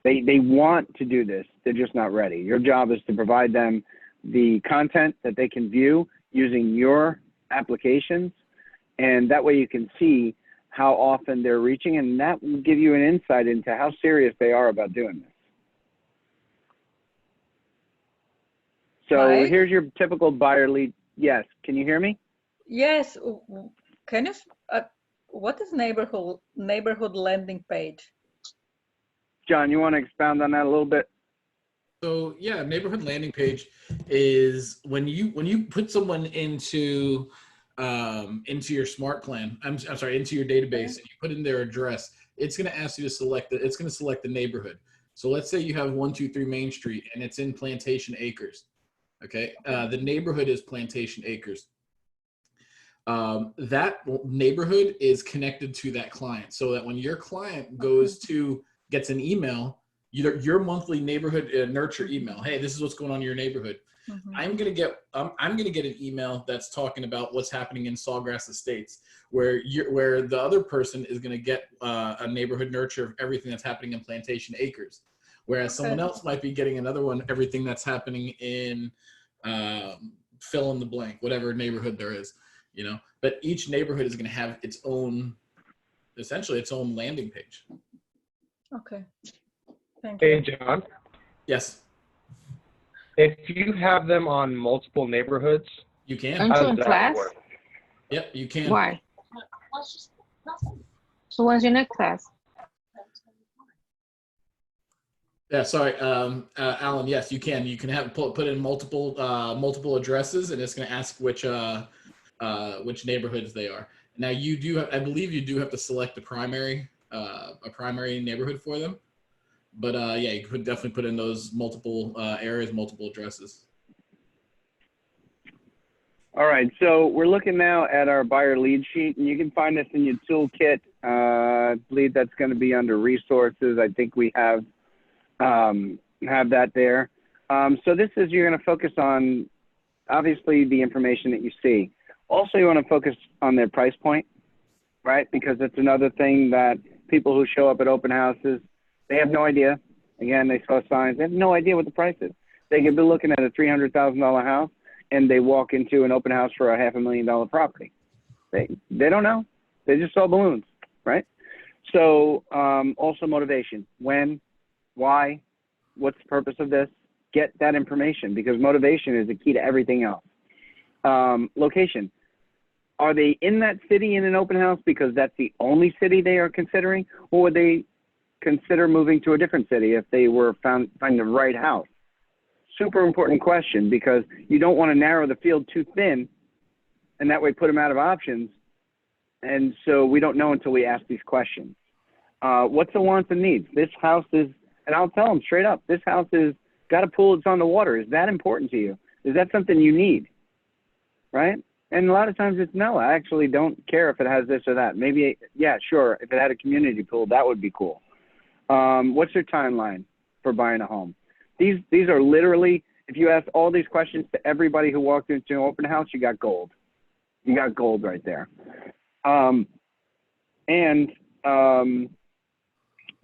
They want to do this. They're just not ready. Your job is to provide them the content that they can view using your applications, and that way you can see how often they're reaching, and that will give you an insight into how serious they are about doing this. So Mike? Here's your typical buyer lead. Yes, can you hear me? Yes. Can you? What is neighborhood landing page? John, you want to expound on that a little bit? So yeah, neighborhood landing page is when you put someone into your smart plan. I'm sorry, into your database, and you put in their address. It's going to ask you to select it's going to select the neighborhood. So let's say you have 123 Main Street and it's in Plantation Acres. Okay, the neighborhood is Plantation Acres. That neighborhood is connected to that client, so that when your client gets an email, your monthly neighborhood nurture email, hey, this is what's going on in your neighborhood. I'm gonna get an email that's talking about what's happening in Sawgrass Estates, where the other person is gonna get a neighborhood nurture of everything that's happening in Plantation Acres, whereas someone else might be getting another one, everything that's happening in fill in the blank, whatever neighborhood there is, you know. But each neighborhood is gonna have its own, essentially its own landing page. Okay. Thank you. Hey, John. Yes, If you have them on multiple neighborhoods, you can. Aren't how you does in that class? work? Yep, you can. Why? So when's your next class? Yeah, sorry, Alan. Yes, you can. You can put in multiple addresses, and it's going to ask which neighborhoods they are. Now you do have, I believe you do have to select a primary neighborhood for them. But yeah, you could definitely put in those multiple areas, multiple addresses. All right, so we're looking now at our buyer lead sheet, and you can find this in your toolkit. I believe that's going to be under resources. I think we have that there. So this is, you're going to focus on, obviously, the information that you see. Also, you want to focus on their price point, right? Because it's another thing that people who show up at open houses, they have no idea. Again, they saw signs. They have no idea what the price is. They could be looking at a $300,000 house, and they walk into an open house for a $500,000 property. They don't know. They just saw balloons, right? So also motivation. When, why, what's the purpose of this? Get that information, because motivation is the key to everything else. Location. Are they in that city in an open house because that's the only city they are considering, or would they consider moving to a different city if they were find the right house? Super important question, because you don't want to narrow the field too thin and that way put them out of options. And so we don't know until we ask these questions. What's the wants and needs? This house is, and I'll tell them straight up, this house is got a pool that's on the water. Is that important to you? Is that something you need? Right? And a lot of times it's no, I actually don't care if it has this or that. Maybe, yeah, sure. If it had a community pool, that would be cool. What's your timeline for buying a home? These are literally, if you ask all these questions to everybody who walked into an open house, you got gold. You got gold right there.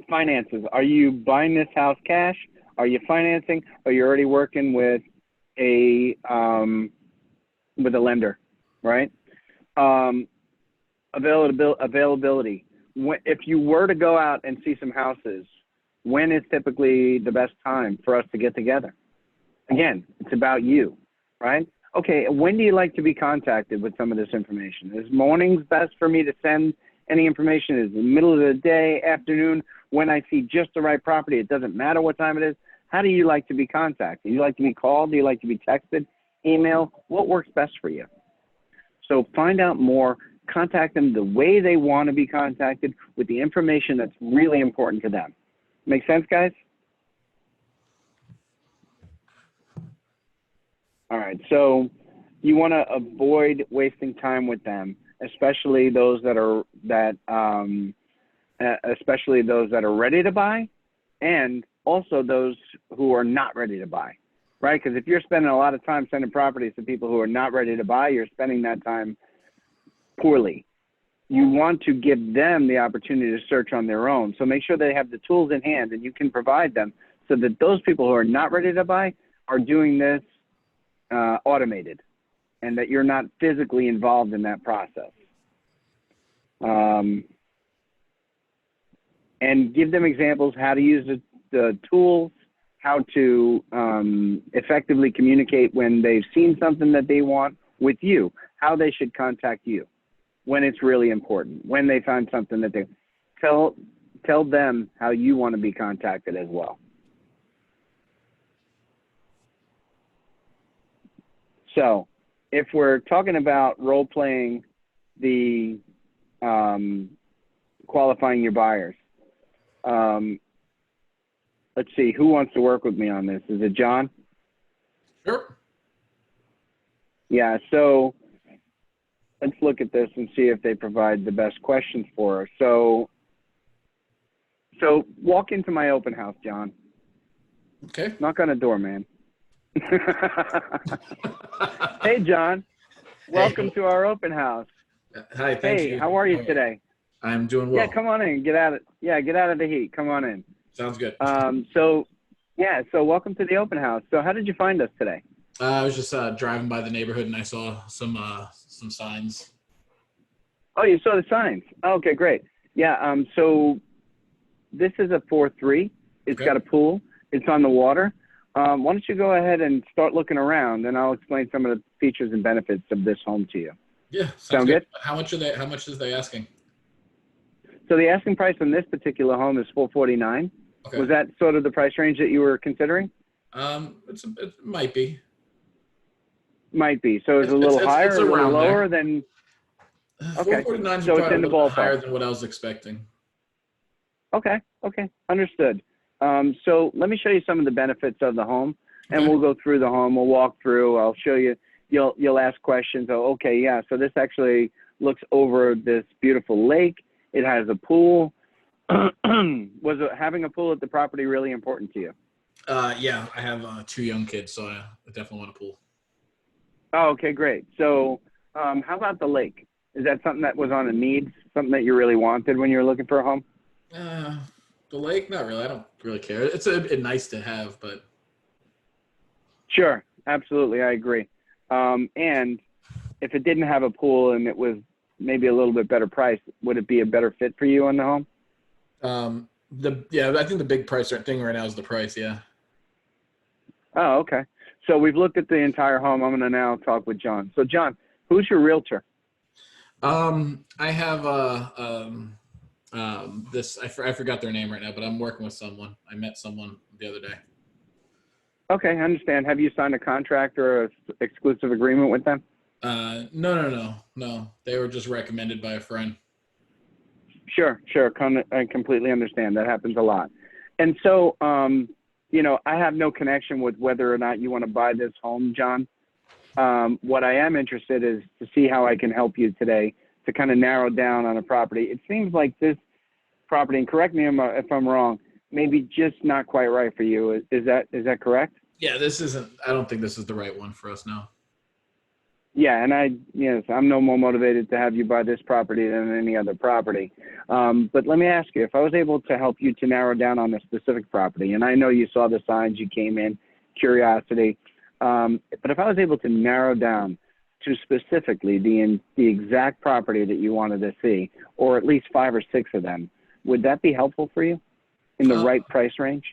Finances. Are you buying this house cash? Are you financing? Are you already working with a lender, right? Availability. If you were to go out and see some houses, when is typically the best time for us to get together? Again, it's about you, right? Okay, when do you like to be contacted with some of this information? Is mornings best for me to send any information? Is it the middle of the day, afternoon, when I see just the right property? It doesn't matter what time it is. How do you like to be contacted? Do you like to be called? Do you like to be texted? Email? What works best for you? So find out more. Contact them the way they want to be contacted with the information that's really important to them. Make sense, guys? All right, so you want to avoid wasting time with them, especially those that are ready to buy, and also those who are not ready to buy, right? Because if you're spending a lot of time sending properties to people who are not ready to buy, you're spending that time poorly. You want to give them the opportunity to search on their own. So make sure they have the tools in hand and you can provide them so that those people who are not ready to buy are doing this automated, and that you're not physically involved in that process. And give them examples how to use the tools, how to effectively communicate when they've seen something that they want with you, how they should contact you when it's really important, when they find something that they tell them how you want to be contacted as well. So if we're talking about role playing the qualifying your buyers, let's see, who wants to work with me on this? Is it John? Sure. Yeah, so let's look at this and see if they provide the best questions for us. So walk into my open house, John. Okay. Knock on a door, man. Hey, John. Welcome to our open house. Hi, thank you. Hey, how are you today? I'm doing well. Yeah, come on in. Get out of the heat. Come on in. Sounds good. So welcome to the open house. So how did you find us today? I was just driving by the neighborhood and I saw some signs. Oh, you saw the signs. Oh, okay, great. Yeah. So this is a 4-3. It's got a pool. It's on the water. Why don't you go ahead and start looking around, and I'll explain some of the features and benefits of this home to you. Yeah, sound good? How much is they asking? So the asking price on this particular home is $449. Okay. Was that sort of the price range that you were considering? It might be. Might be. So it's a little higher, a little lower than. Okay. 449 is So it's probably in the a little ballpark. higher than what I was expecting. Okay. Understood. So let me show you some of the benefits of the home, and we'll go through the home. We'll walk through. I'll show you. You'll ask questions. Oh, okay, yeah. So this actually looks over this beautiful lake. It has a pool. Having a pool at the property really important to you? Yeah, I have 2 young kids, so I definitely want a pool. Oh, okay, great. So how about the lake? Is that something that was on a need, something that you really wanted when you were looking for a home? The lake, not really. I don't really care. It's a nice to have, but. Sure, absolutely, I agree. And if it didn't have a pool and it was maybe a little bit better price, would it be a better fit for you on the home? I think the big price thing right now is the price. Yeah. Oh, okay. So we've looked at the entire home. I'm going to now talk with John. So John, who's your realtor? I have I forgot their name right now, but I'm working with someone. I met someone the other day. Okay, I understand. Have you signed a contract or an exclusive agreement with them? No. They were just recommended by a friend. Sure. I completely understand. That happens a lot. And so, I have no connection with whether or not you want to buy this home, John. What I am interested is to see how I can help you today to kind of narrow down on a property. It seems like this property, and correct me if I'm wrong, maybe just not quite right for you. Is that correct? Yeah, I don't think this is the right one for us now. Yeah, and I'm no more motivated to have you buy this property than any other property. But let me ask you, if I was able to help you to narrow down on a specific property, and I know you saw the signs, you came in, curiosity, but if I was able to narrow down to specifically the exact property that you wanted to see, or at least 5 or 6 of them, would that be helpful for you in the right price range?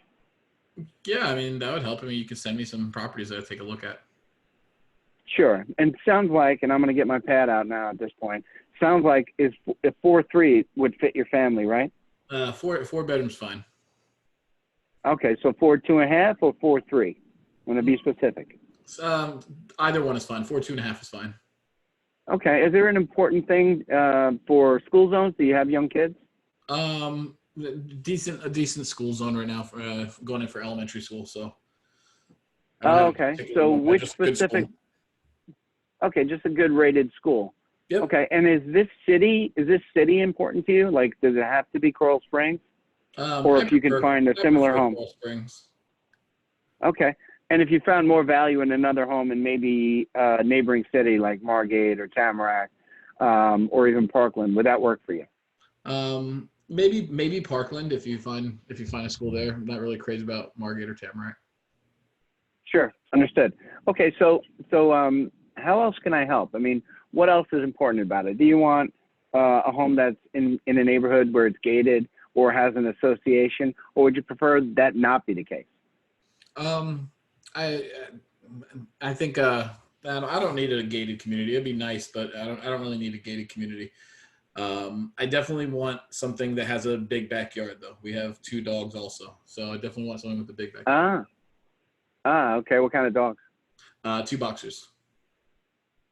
Yeah, I mean, that would help. I mean, you could send me some properties that I'd take a look at. Sure. And it sounds like, and I'm going to get my pad out now at this point, sounds like if 4-3 would fit your family, right? 4 bedrooms fine. Okay, so 4.5 or 4.3? Want to be specific? Either one is fine. 4 2.5 is fine. Okay. Is there an important thing for school zones? Do you have young kids? A decent school zone right now for going in for elementary school. So. Oh, okay. So which specific? Okay, just a good rated school. Yep. Okay, and is this city important to you? Like, does it have to be Coral Springs? Or if you can find a similar home? Coral Springs. Okay, and if you found more value in another home in maybe a neighboring city like Margate or Tamarack, or even Parkland, would that work for you? Maybe Parkland if you find a school there. I'm not really crazy about Margate or Tamarack. Sure, understood. Okay, so how else can I help? I mean, what else is important about it? Do you want a home that's in a neighborhood where it's gated or has an association, or would you prefer that not be the case? I think I don't need a gated community. It'd be nice, but I don't really need a gated community. I definitely want something that has a big backyard, though. We have 2 dogs also, so I definitely want something with a big backyard. Okay. What kind of dogs? 2 boxers.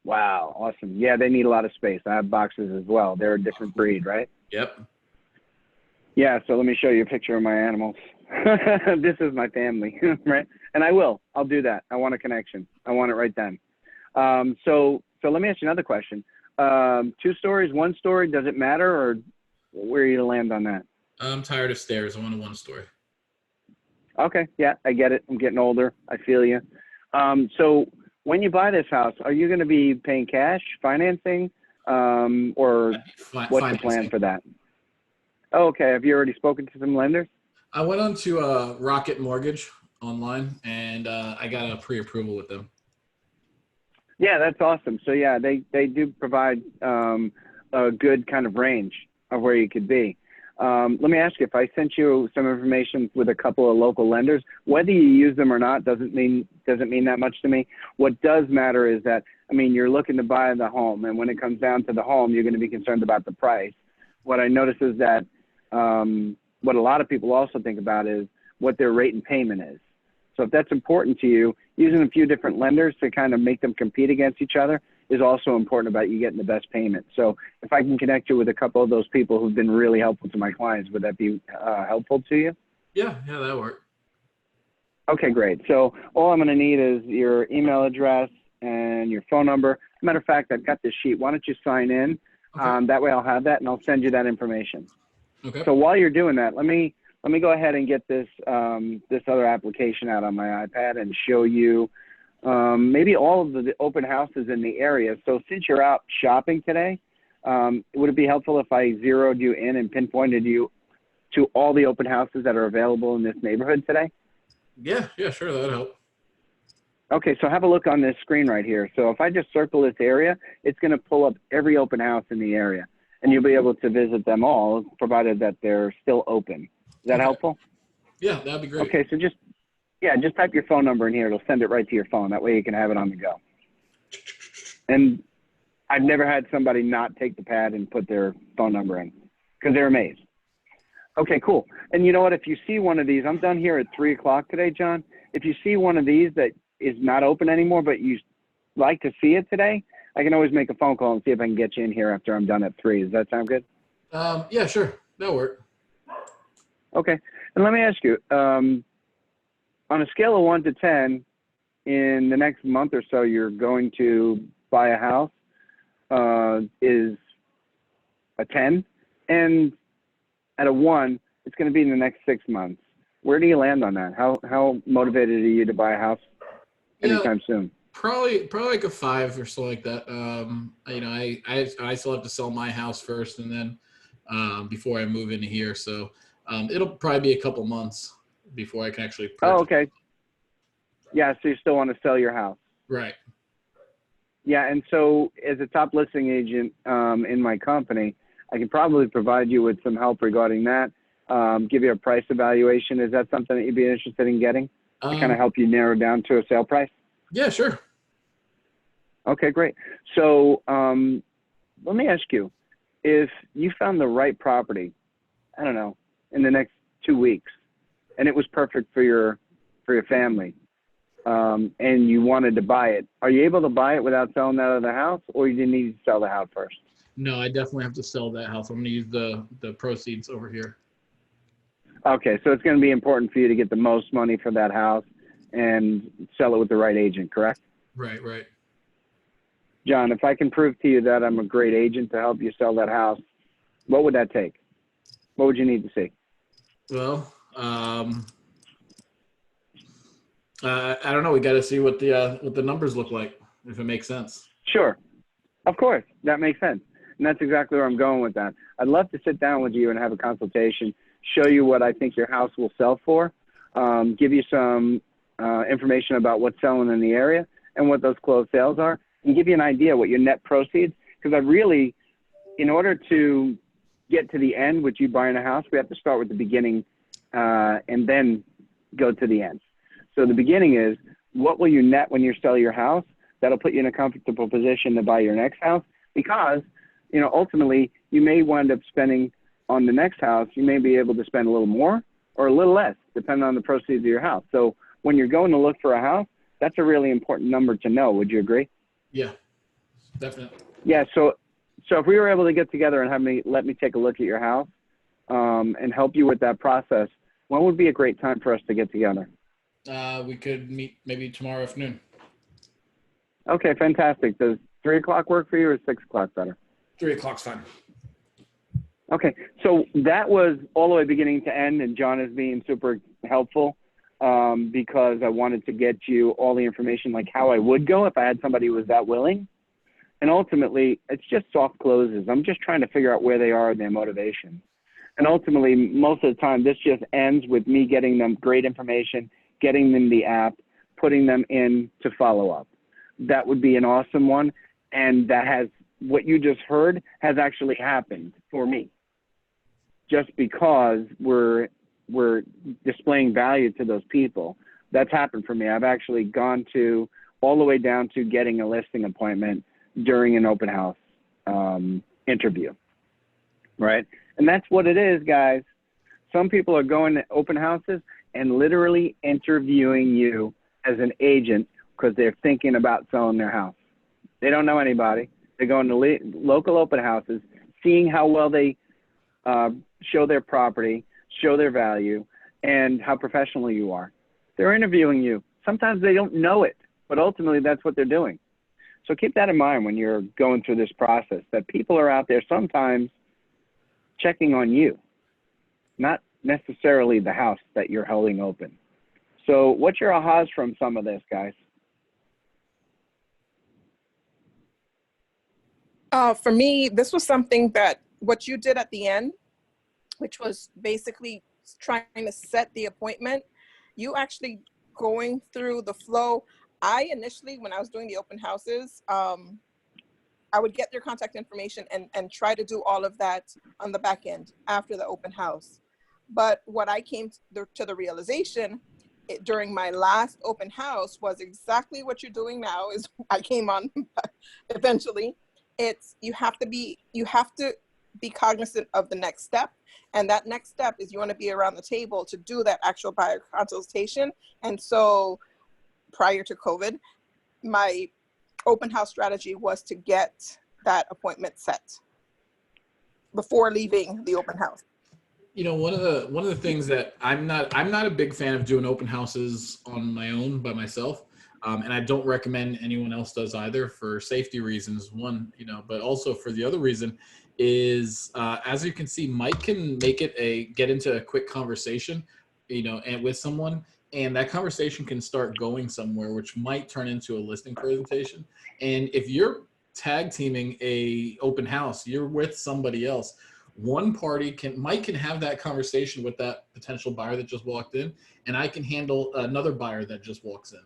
Wow, awesome. Yeah, they need a lot of space. I have boxes as well. They're a different breed, right? Yep. Yeah, so let me show you a picture of my animals. This is my family, right? And I'll do that. I want a connection. I want it right then. So let me ask you another question. 2 stories, 1 story, does it matter, or where are you to land on that? I'm tired of stairs. I want a 1-story. Okay, yeah, I get it. I'm getting older. I feel you. So when you buy this house, are you going to be paying cash, financing, or what's the plan for that? Oh, okay. Have you already spoken to some lenders? I went on to Rocket Mortgage online, and I got a pre-approval with them. Yeah, that's awesome. So yeah, they do provide a good kind of range of where you could be. Let me ask you, if I sent you some information with a couple of local lenders, whether you use them or not doesn't mean that much to me. What does matter is that, I mean, you're looking to buy the home, and when it comes down to the home, you're going to be concerned about the price. What I notice is that what a lot of people also think about is what their rate and payment is. So if that's important to you, using a few different lenders to kind of make them compete against each other is also important about you getting the best payment. So if I can connect you with a couple of those people who've been really helpful to my clients, would that be helpful to you? Yeah, that worked. Okay, great. So all I'm going to need is your email address and your phone number. Matter of fact, I've got this sheet. Why don't you sign in? Okay. That way I'll have that, and I'll send you that information. Okay. So while you're doing that, let me go ahead and get this this other application out on my iPad and show you maybe all of the open houses in the area. So since you're out shopping today, would it be helpful if I zeroed you in and pinpointed you to all the open houses that are available in this neighborhood today? Yeah, sure, that'd help. Okay, so have a look on this screen right here. So if I just circle this area, it's going to pull up every open house in the area, and you'll be able to visit them all, provided that they're still open. Is that helpful? Yeah, that'd be great. Okay, so just type your phone number in here. It'll send it right to your phone. That way you can have it on the go. And I've never had somebody not take the pad and put their phone number in because they're amazed. Okay, cool. And you know what? If you see one of these, I'm done here at 3 o'clock today, John. If you see one of these that is not open anymore, but you like to see it today, I can always make a phone call and see if I can get you in here after I'm done at 3. Does that sound good? Yeah, sure. That'll work. Okay. And let me ask you, on a scale of 1 to 10, in the next month or so, you're going to buy a house, is a 10. And at a 1, it's going to be in the next 6 months. Where do you land on that? How motivated are you to buy a house anytime soon? Probably like a 5 or so like that. You know, I still have to sell my house first, and then before I move into here. So it'll probably be a couple months before I can actually purchase. Oh, okay. Yeah, so you still want to sell your house. Right. Yeah, and so as a top listing agent in my company, I can probably provide you with some help regarding that, give you a price evaluation. Is that something that you'd be interested in getting to kind of help you narrow down to a sale price? Yeah, sure. Okay, great. So let me ask you, if you found the right property, I don't know, in the next 2 weeks, and it was perfect for your family, and you wanted to buy it, are you able to buy it without selling that other house, or you need to sell the house first? No, I definitely have to sell that house. I'm going to use the proceeds over here. Okay, so it's going to be important for you to get the most money for that house and sell it with the right agent, correct? Right. John, if I can prove to you that I'm a great agent to help you sell that house, what would that take? What would you need to see? Well, I don't know. We got to see what the numbers look like, if it makes sense. Sure. Of course. That makes sense. And that's exactly where I'm going with that. I'd love to sit down with you and have a consultation, show you what I think your house will sell for, give you some information about what's selling in the area and what those closed sales are, and give you an idea what your net proceeds, because I really, in order to get to the end with you buying a house, we have to start with the beginning and then go to the end. So the beginning is, what will you net when you sell your house? That'll put you in a comfortable position to buy your next house, because, you know, ultimately you may wind up spending on the next house. You may be able to spend a little more or a little less, depending on the proceeds of your house. So when you're going to look for a house, that's a really important number to know. Would you agree? Yeah. Definitely. Yeah. So if we were able to get together and let me take a look at your house, and help you with that process, when would be a great time for us to get together? We could meet maybe tomorrow afternoon. Okay, fantastic. Does 3 o'clock work for you, or 6 o'clock better? 3 o'clock's fine. Okay, so that was all the way beginning to end, and John is being super helpful, because I wanted to get you all the information, like how I would go if I had somebody who was that willing. And ultimately, it's just soft closes. I'm just trying to figure out where they are in their motivation. And ultimately, most of the time, this just ends with me getting them great information, getting them the app, putting them in to follow up. That would be an awesome one. And that has, what you just heard has actually happened for me. Just because we're displaying value to those people. That's happened for me. I've actually gone to all the way down to getting a listing appointment during an open house interview, right? And that's what it is, guys. Some people are going to open houses and literally interviewing you as an agent because they're thinking about selling their house. They don't know anybody. They're going to local open houses, seeing how well they show their property, show their value, and how professional you are. They're interviewing you. Sometimes they don't know it, but ultimately that's what they're doing. So keep that in mind when you're going through this process, that people are out there sometimes checking on you, not necessarily the house that you're holding open. So what's your ahas from some of this, guys? For me, this was something that what you did at the end, which was basically trying to set the appointment, you actually going through the flow. I initially, when I was doing the open houses, I would get their contact information and try to do all of that on the back end after the open house. But what I came to the realization during my last open house was exactly what you're doing now is I came on eventually. It's you have to be cognizant of the next step. And that next step is you want to be around the table to do that actual buyer consultation. And so prior to COVID, my open house strategy was to get that appointment set before leaving the open house. You know, one of the things that I'm not a big fan of doing open houses on my own by myself, and I don't recommend anyone else does either for safety reasons. One, you know, but also for the other reason is as you can see, Mike can make it get into a quick conversation, you know, and with someone. And that conversation can start going somewhere, which might turn into a listing presentation. And if you're tag teaming a open house, you're with somebody else. One party Mike can have that conversation with that potential buyer that just walked in, and I can handle another buyer that just walks in.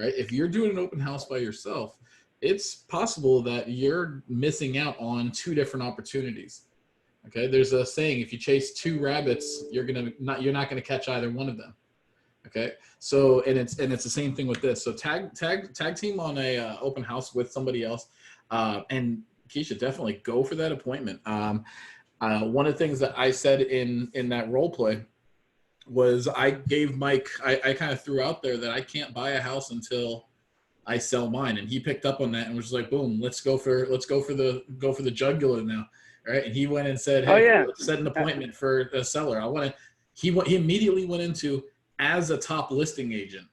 Right? If you're doing an open house by yourself, it's possible that you're missing out on 2 different opportunities. Okay, there's a saying: if you chase 2 rabbits, you're not gonna catch either one of them. Okay, so and it's the same thing with this. So tag team on a open house with somebody else, and Keisha, definitely go for that appointment. One of the things that I said in that role play was I gave Mike, I kind of threw out there that I can't buy a house until I sell mine, and he picked up on that and was like, boom, let's go for the jugular now, right? And he went and said, hey, Oh, yeah. let's set an appointment for a seller. He immediately went into as a top listing agent,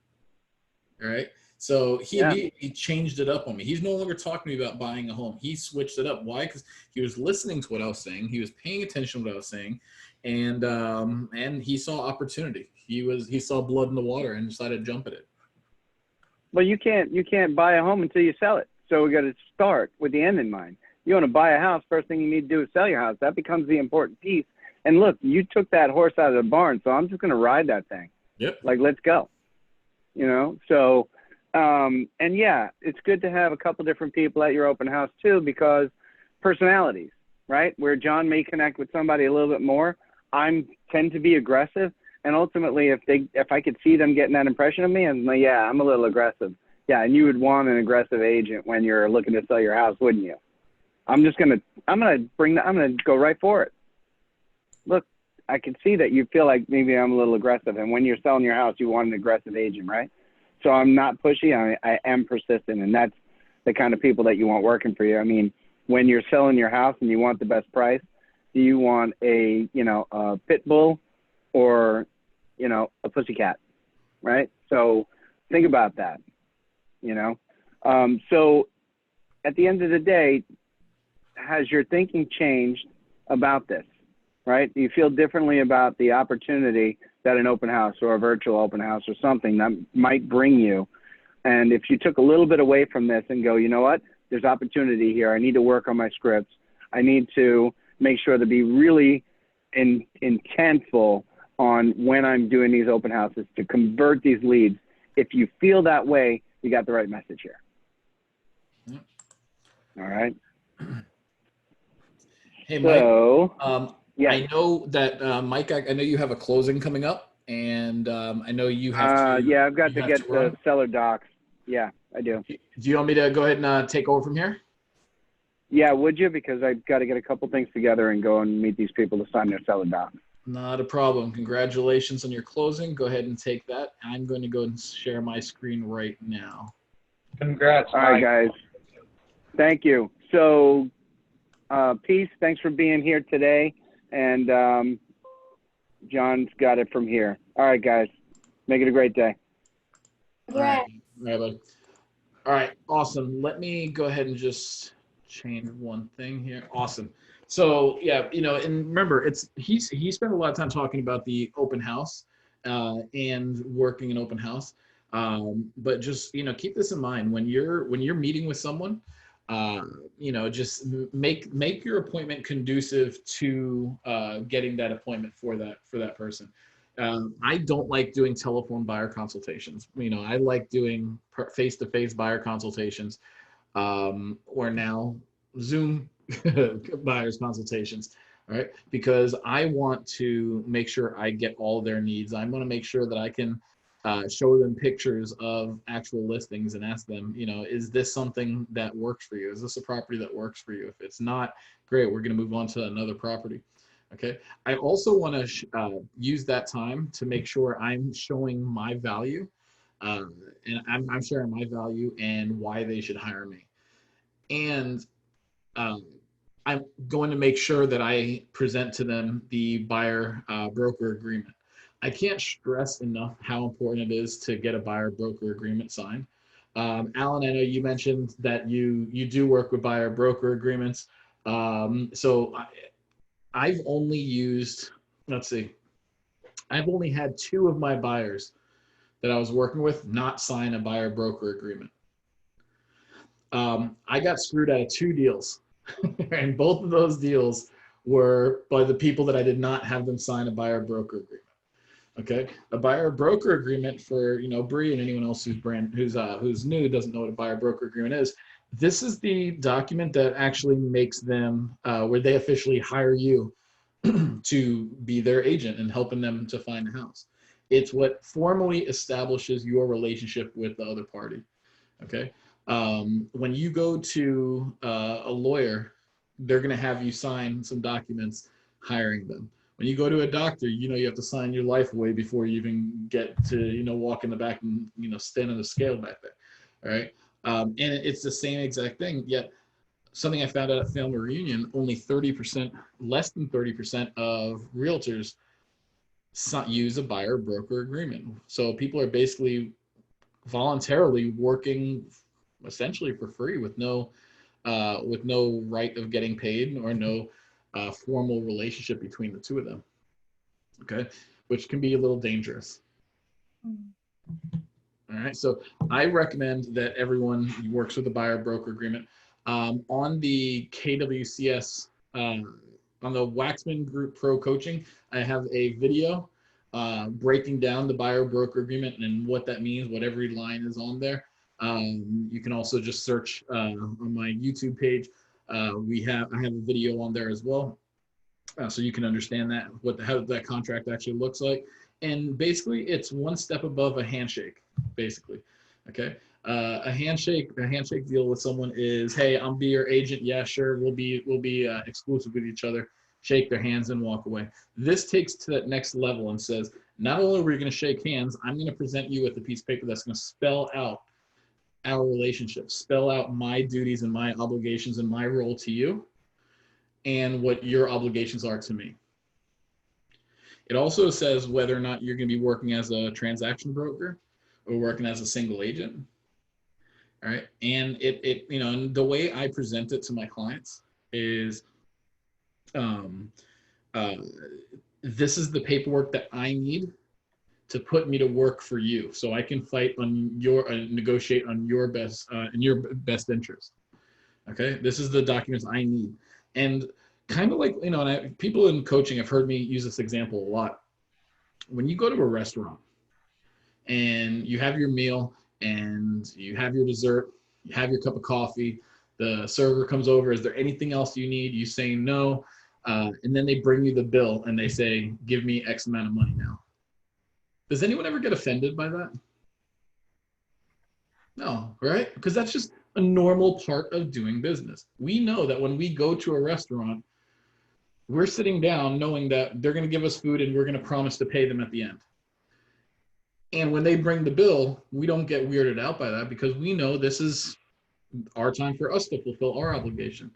all right? So he changed it up on me. He's no longer talking to me about buying a home. He switched it up. Why? Because he was listening to what I was saying. He was paying attention to what I was saying, and he saw opportunity. He saw blood in the water and decided to jump at it. Well, you can't buy a home until you sell it. So we got to start with the end in mind. You want to buy a house, first thing you need to do is sell your house. That becomes the important piece. And look, you took that horse out of the barn, so I'm just going to ride that thing. Yep. Like, let's go. You know, so, and yeah, it's good to have a couple different people at your open house too, because personalities, right? Where John may connect with somebody a little bit more, I tend to be aggressive. And ultimately, if I could see them getting that impression of me, I'm like, yeah, I'm a little aggressive. Yeah, and you would want an aggressive agent when you're looking to sell your house, wouldn't you? I'm gonna go right for it. Look, I can see that you feel like maybe I'm a little aggressive, and when you're selling your house, you want an aggressive agent, right? So I'm not pushy. I am persistent, and the kind of people that you want working for you. I mean, when you're selling your house and you want the best price, do you want a, you know, a pit bull or, you know, a pussycat, right? So think about that, you know? So at the end of the day, has your thinking changed about this, right? Do you feel differently about the opportunity that an open house or a virtual open house or something that might bring you? And if you took a little bit away from this and go, you know what, there's opportunity here. I need to work on my scripts. I need to make sure to be really intentful on when I'm doing these open houses to convert these leads. If you feel that way, you got the right message here. Yep. All right. Hey, Mike. So, yeah. I know that, Mike, I know you have a closing coming up, and I know you have to. Yeah, I've got to get the run. seller docs. Yeah, I do. Do you want me to go ahead and take over from here? Yeah, would you? Because I've got to get a couple things together and go and meet these people to sign their seller docs. Not a problem. Congratulations on your closing. Go ahead and take that. I'm going to go and share my screen right now. Congrats, All Mike. right, guys. Thank you. So, peace. Thanks for being here today. And John's got it from here. All right, guys. Make it a great day. All right. All right, buddy. All right. Awesome. Let me go ahead and just change one thing here. Awesome. So yeah, you know, and remember, he spent a lot of time talking about the open house and working an open house. But just, you know, keep this in mind when you're meeting with someone. You know, just make your appointment conducive to getting that appointment for that person. I don't like doing telephone buyer consultations. You know, I like doing face-to-face buyer consultations, or now Zoom buyers consultations, right? Because I want to make sure I get all their needs. I want to make sure that I can show them pictures of actual listings and ask them, you know, is this something that works for you? Is this a property that works for you? If it's not, great, we're going to move on to another property. Okay. I also want to use that time to make sure I'm showing my value, and I'm sharing my value and why they should hire me. And I'm going to make sure that I present to them the buyer broker agreement. I can't stress enough how important it is to get a buyer broker agreement signed. Alan, I know you mentioned that you do work with buyer broker agreements. So I've only used, let's see, I've only had 2 of my buyers that I was working with not sign a buyer broker agreement. I got screwed out of 2 deals, and both of those deals were by the people that I did not have them sign a buyer broker agreement. Okay, a buyer broker agreement for, you know, Bree and anyone else who's new doesn't know what a buyer broker agreement is. This is the document that actually makes them where they officially hire you to be their agent and helping them to find a house. It's what formally establishes your relationship with the other party. Okay. When you go to a lawyer, they're going to have you sign some documents hiring them. When you go to a doctor, you know, you have to sign your life away before you even get to, you know, walk in the back and, you know, stand on the scale back there. All right. And it's the same exact thing. Yet something I found out at Family Reunion, only 30%, less than 30% of realtors use a buyer broker agreement. So people are basically voluntarily working essentially for free with no right of getting paid or no formal relationship between the 2 of them. Okay, which can be a little dangerous. All right, so I recommend that everyone works with a buyer broker agreement. On the KWCS, on the Waxman Group Pro Coaching, I have a video breaking down the buyer broker agreement and what that means, what every line is on there. You can also just search on my YouTube page. I have a video on there as well, so you can understand that how that contract actually looks like. And basically, it's one step above a handshake. Basically, okay. A handshake deal with someone is, hey, I'll be your agent. Yeah, sure, we'll be exclusive with each other. Shake their hands and walk away. This takes to that next level and says, not only are we going to shake hands, I'm going to present you with a piece of paper that's going to spell out our relationship, spell out my duties and my obligations and my role to you, and what your obligations are to me. It also says whether or not you're going to be working as a transaction broker or working as a single agent. All right. And it you know, and the way I present it to my clients is, this is the paperwork that I need to put me to work for you, so I can fight on your, negotiate on your best, in your best interest. Okay. This is the documents I need. And kind of like, you know, and people in coaching have heard me use this example a lot. When you go to a restaurant and you have your meal and you have your dessert, you have your cup of coffee, the server comes over, is there anything else you need? You say no, and then they bring you the bill and they say, give me X amount of money now. Does anyone ever get offended by that? No, right? Because that's just a normal part of doing business. We know that when we go to a restaurant, we're sitting down knowing that they're going to give us food and we're going to promise to pay them at the end. And when they bring the bill, we don't get weirded out by that, because we know this is our time for us to fulfill our obligation.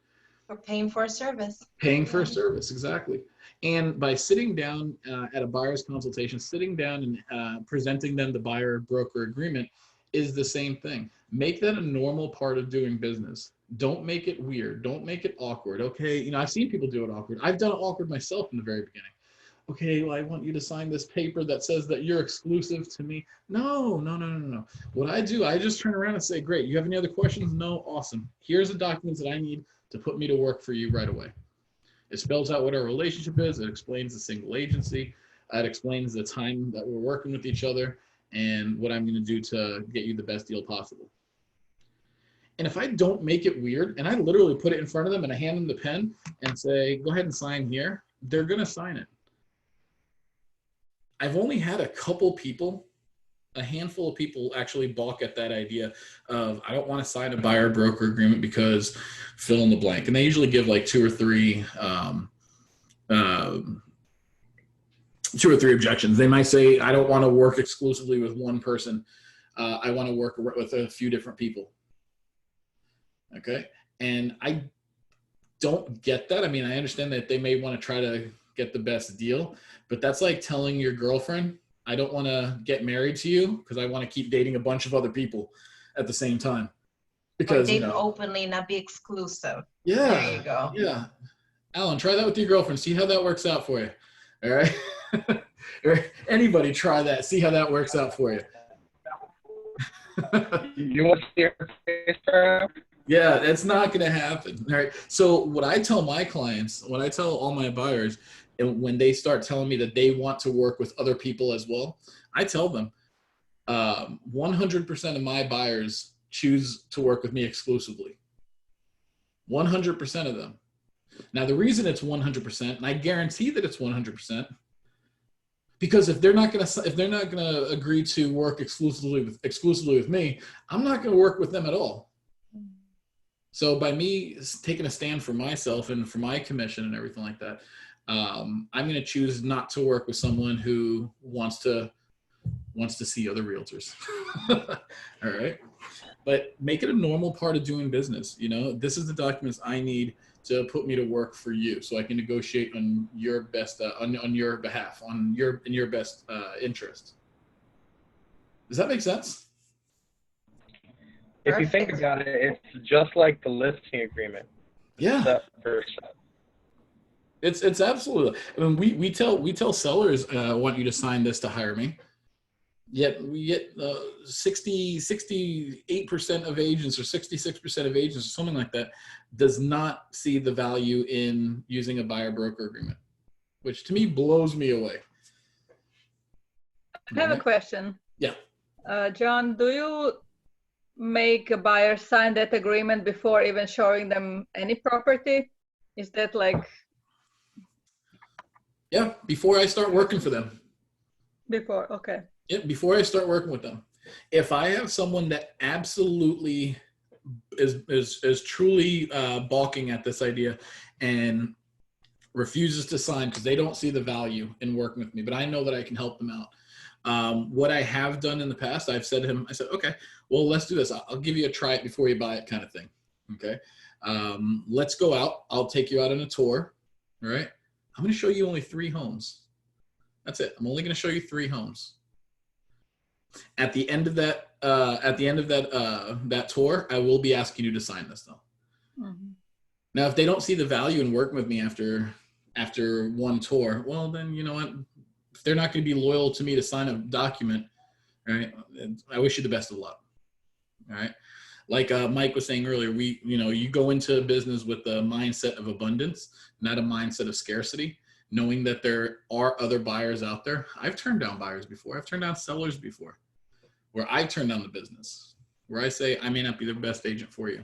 We're paying for a service. Paying for a service, exactly. And by sitting down at a buyer's consultation, sitting down and presenting them the buyer-broker agreement is the same thing. Make that a normal part of doing business. Don't make it weird. Don't make it awkward. Okay, you know, I've seen people do it awkward. I've done it awkward myself in the very beginning. Okay, well, I want you to sign this paper that says that you're exclusive to me. No, no, no, no, no. What I do, I just turn around and say, great, you have any other questions? No, awesome. Here's the documents that I need to put me to work for you right away. It spells out what our relationship is. It explains the single agency. It explains the time that we're working with each other and what I'm going to do to get you the best deal possible. And if I don't make it weird, and I literally put it in front of them and I hand them the pen and say, go ahead and sign here, they're going to sign it. I've only had a couple people, a handful of people actually balk at that idea of, I don't want to sign a buyer broker agreement because fill in the blank. And they usually give like two or three objections. They might say, I don't want to work exclusively with one person. I want to work with a few different people. Okay. And I don't get that. I mean, I understand that they may want to try to get the best deal, but that's like telling your girlfriend, I don't want to get married to you because I want to keep dating a bunch of other people at the same time. Because, or date, you know, openly, not be exclusive. Yeah. There you go. Yeah. Alan, try that with your girlfriend. See how that works out for you. All right. Or anybody try that. See how that works out for you. You want to see her face turn up? Yeah, that's not going to happen. All right. So what I tell my clients, what I tell all my buyers, and when they start telling me that they want to work with other people as well, I tell them 100% of my buyers choose to work with me exclusively. 100% of them. Now, the reason it's 100%, and I guarantee that it's 100%, because if they're not going to agree to work exclusively with me, I'm not going to work with them at all. So by me taking a stand for myself and for my commission and everything like that, I'm going to choose not to work with someone who wants to see other realtors. All right. But make it a normal part of doing business. You know, this is the documents I need to put me to work for you, so I can negotiate on your best, on your behalf, in your best interest. Does that make sense? If you think about it, it's just like the listing agreement. Yeah. It's absolutely. I mean, we tell sellers, I want you to sign this to hire me. Yet we get 68% of agents or 66% of agents or something like that does not see the value in using a buyer broker agreement, which to me blows me away. I have a question. Yeah. John, do you make a buyer sign that agreement before even showing them any property? Is that like? Yeah, before I start working for them. Before, okay. Yeah, before I start working with them. If I have someone that absolutely is truly balking at this idea and refuses to sign because they don't see the value in working with me, but I know that I can help them out, What I have done in the past, I've said to him, I said, okay, well, let's do this. I'll give you a try it before you buy it kind of thing. Okay. Let's go out. I'll take you out on a tour. All right. I'm going to show you only 3 homes. That's it. I'm only going to show you 3 homes. At the end of that, that tour, I will be asking you to sign this though. Mhm. Now, if they don't see the value in working with me after 1 tour, well, then you know what? If they're not going to be loyal to me to sign a document, right? I wish you the best of luck. All right. Like Mike was saying earlier, you go into business with the mindset of abundance, not a mindset of scarcity, knowing that there are other buyers out there. I've turned down buyers before. I've turned down sellers before, where I turn down the business, where I say, I may not be the best agent for you.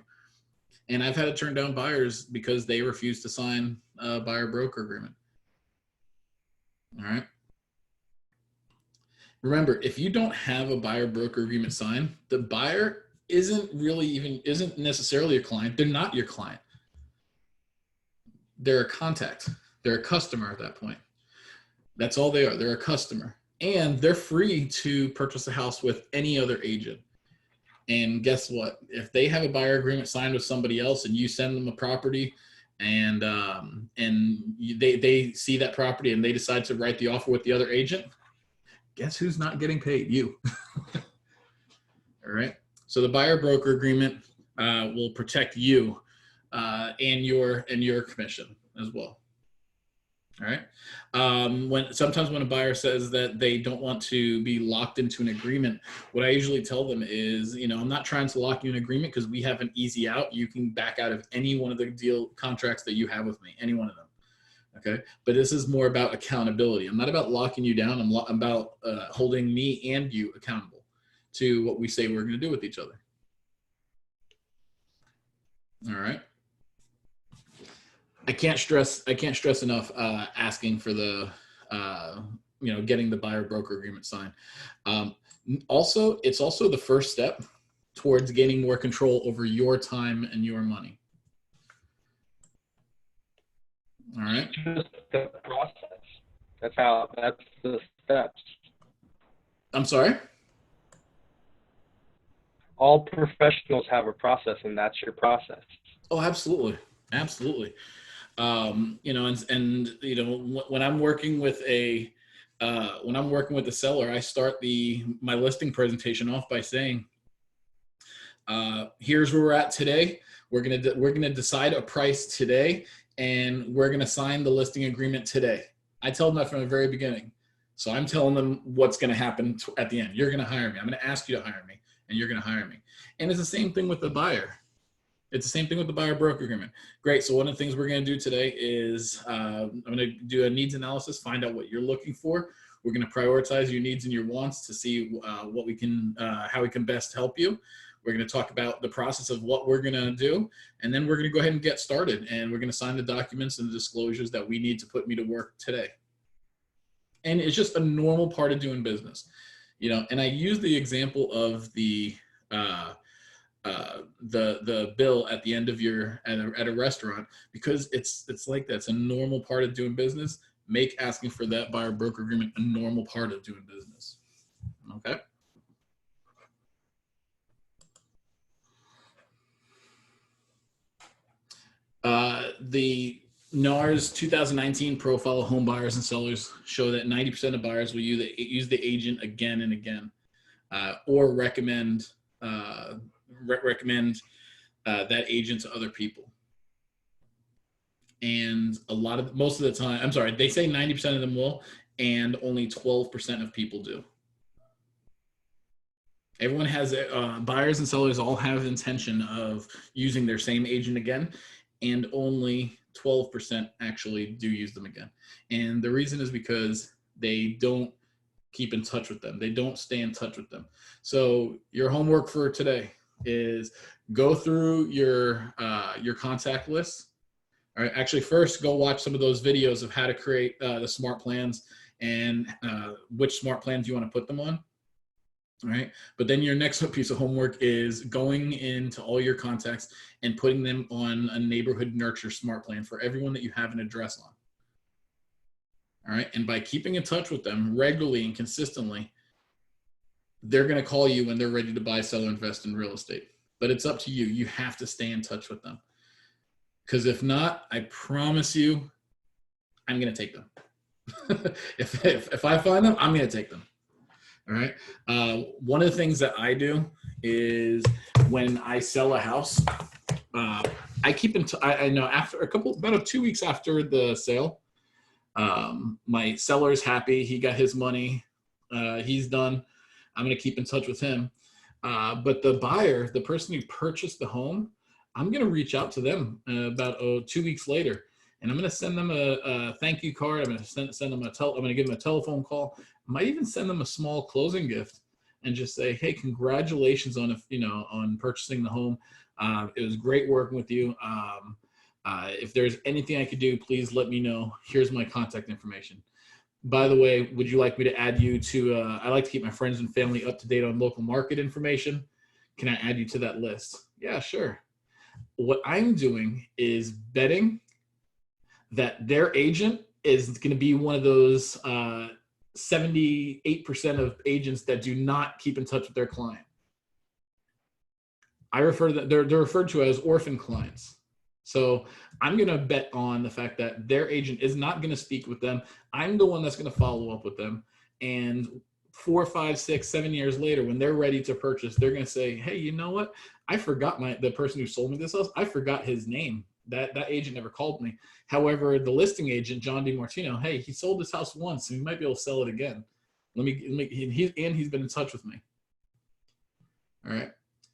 And I've had to turn down buyers because they refuse to sign a buyer broker agreement. All right. Remember, if you don't have a buyer broker agreement signed, the buyer isn't necessarily your client. They're not your client. They're a contact. They're a customer at that point. That's all they are. They're a customer. And they're free to purchase a house with any other agent. And guess what? If they have a buyer agreement signed with somebody else and you send them a property and they see that property and they decide to write the offer with the other agent, guess who's not getting paid? You. All right. So the buyer broker agreement will protect you and your commission as well. All right. Sometimes when a buyer says that they don't want to be locked into an agreement, what I usually tell them is, I'm not trying to lock you in an agreement because we have an easy out. You can back out of any one of the deal contracts that you have with me, any one of them. Okay. But this is more about accountability. I'm not about locking you down. I'm about holding me and you accountable to what we say we're going to do with each other. All right. I can't stress enough asking for the, getting the buyer broker agreement signed. Also, it's also the first step towards gaining more control over your time and your money. All right. Just the process. That's the steps. I'm sorry? All professionals have a process, and that's your process. Oh, absolutely. Absolutely. When I'm working with a seller, I start my listing presentation off by saying, here's where we're at today. We're gonna decide a price today, and we're gonna sign the listing agreement today. I tell them that from the very beginning. So I'm telling them what's gonna happen at the end. You're gonna hire me. I'm gonna ask you to hire me, and you're gonna hire me. And it's the same thing with the buyer. It's the same thing with the buyer broker agreement. Great. So one of the things we're going to do today is I'm going to do a needs analysis, find out what you're looking for. We're going to prioritize your needs and your wants to see how we can best help you. We're going to talk about the process of what we're going to do, and then we're going to go ahead and get started. And we're going to sign the documents and the disclosures that we need to put me to work today. And it's just a normal part of doing business, And I use the example of the bill at the end of at a restaurant because it's like that. It's a normal part of doing business. Make asking for that buyer broker agreement a normal part of doing business. Okay. The NAR's 2019 profile of home buyers and sellers show that 90% of buyers will use the agent again and again, or recommend that agent to other people. And most of the time, I'm sorry, they say 90% of them will, and only 12% of people do. Everyone has buyers and sellers all have the intention of using their same agent again, and only 12% actually do use them again. And the reason is because they don't keep in touch with them. They don't stay in touch with them. So your homework for today is go through your contact list. All right, actually first go watch some of those videos of how to create the smart plans and which smart plans you want to put them on. All right, but then your next piece of homework is going into all your contacts and putting them on a neighborhood nurture smart plan for everyone that you have an address on. All right, and by keeping in touch with them regularly and consistently, they're going to call you when they're ready to buy, sell, or invest in real estate. But it's up to you. You have to stay in touch with them. Because if not, I promise you, I'm going to take them. if I find them, I'm going to take them. All right. One of the things that I do is when I sell a house, I keep in. I know after about 2 weeks after the sale, my seller's happy. He got his money. He's done. I'm going to keep in touch with him. But the buyer, the person who purchased the home, I'm going to reach out to them about 2 weeks later. And I'm going to send them a thank you card. I'm going to send them I'm going to give them a telephone call. I might even send them a small closing gift and just say, hey, congratulations on purchasing the home. It was great working with you. If there's anything I could do, please let me know. Here's my contact information. By the way, would you like me to add you to, I like to keep my friends and family up to date on local market information. Can I add you to that list? Yeah, sure. What I'm doing is betting that their agent is going to be one of those 78% of agents that do not keep in touch with their client. I refer to that, they're referred to as orphan clients. So I'm going to bet on the fact that their agent is not going to speak with them. I'm the one that's going to follow up with them. And 4, 5, 6, 7 years later, when they're ready to purchase, they're going to say, hey, you know what? I forgot the person who sold me this house. I forgot his name. That agent never called me. However, the listing agent, John DiMartino, hey, he sold this house once, and he might be able to sell it again. He's been in touch with me. All right.